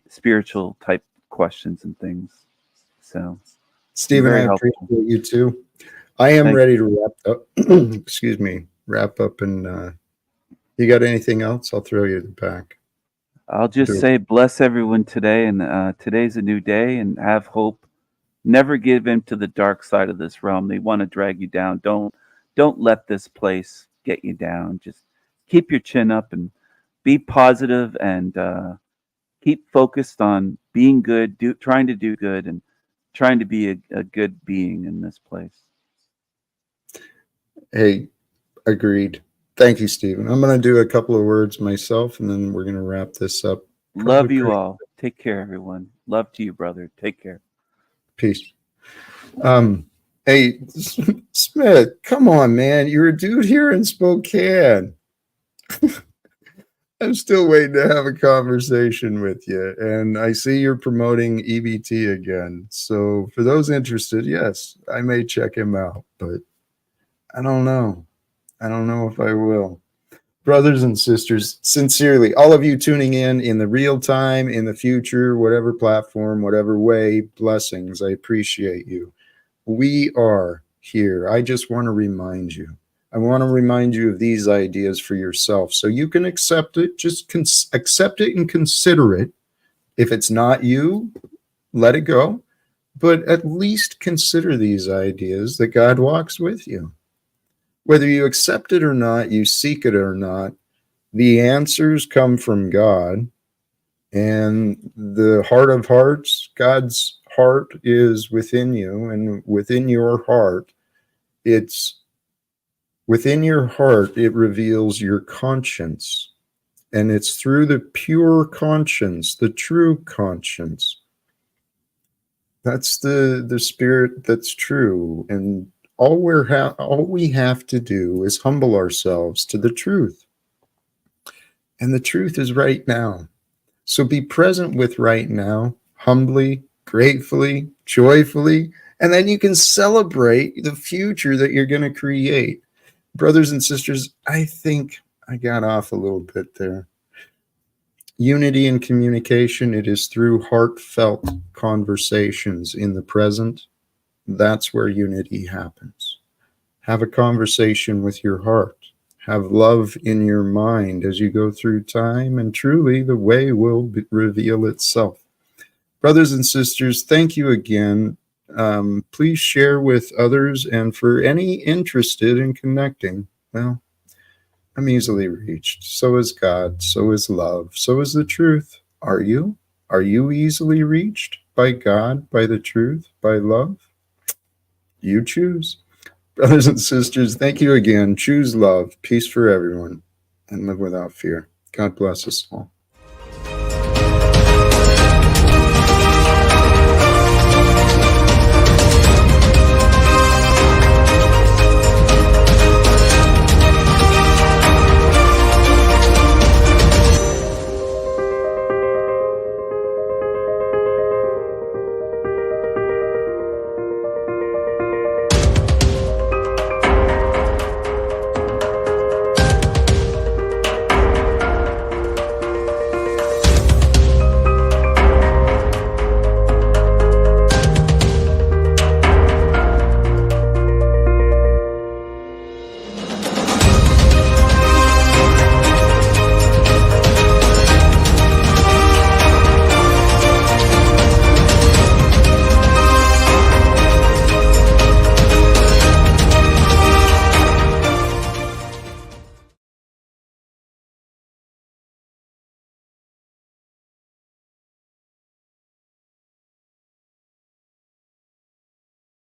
spiritual type questions and things. So Stephen, I very appreciate helpful. you too. I am Thank ready to wrap up. Excuse me, wrap up. And you got anything else? I'll throw you the back. I'll just say bless everyone today, and today's a new day, and have hope. Never give in to the dark side of this realm. They want to drag you down. Don't let this place get you down. Just keep your chin up and be positive, and keep focused on being good, trying to do good, and trying to be a good being in this place. Hey, agreed. Thank you, Stephen. I'm going to do a couple of words myself, and then we're going to wrap this up. Love Probably you pretty. all. Take care, everyone. Love to you, brother. Take care. Peace. Hey, Smith, come on, man. You're a dude here in Spokane. I'm still waiting to have a conversation with you. And I see you're promoting EBT again. So for those interested, yes, I may check him out, but I don't know. I don't know if I will. Brothers and sisters, sincerely, all of you tuning in the real time, in the future, whatever platform, whatever way, blessings. I appreciate you. We are here. I just want to remind you. I want to remind you of these ideas for yourself so you can accept it. Just accept it and consider it. If it's not you, let it go. But at least consider these ideas that God walks with you. Whether you accept it or not, you seek it or not, the answers come from God. And the heart of hearts, God's heart is within you, and within your heart, within your heart, it reveals your conscience. And it's through the pure conscience, the true conscience. That's the spirit that's true. And all we have to do is humble ourselves to the truth. And the truth is right now. So be present with right now, humbly, gratefully, joyfully, and then you can celebrate the future that you're going to create. Brothers and sisters, I think I got off a little bit there. Unity and communication, it is through heartfelt conversations in the present. That's where unity happens. Have a conversation with your heart. Have love in your mind as you go through time, and truly the way will reveal itself. Brothers and sisters, thank you again. Please share with others, and for any interested in connecting, well, I'm easily reached. So is God, so is love, so is the truth. Are you? Are you easily reached by God, by the truth, by love? You choose. Brothers and sisters, thank you again. Choose love, peace for everyone, and live without fear. God bless us all.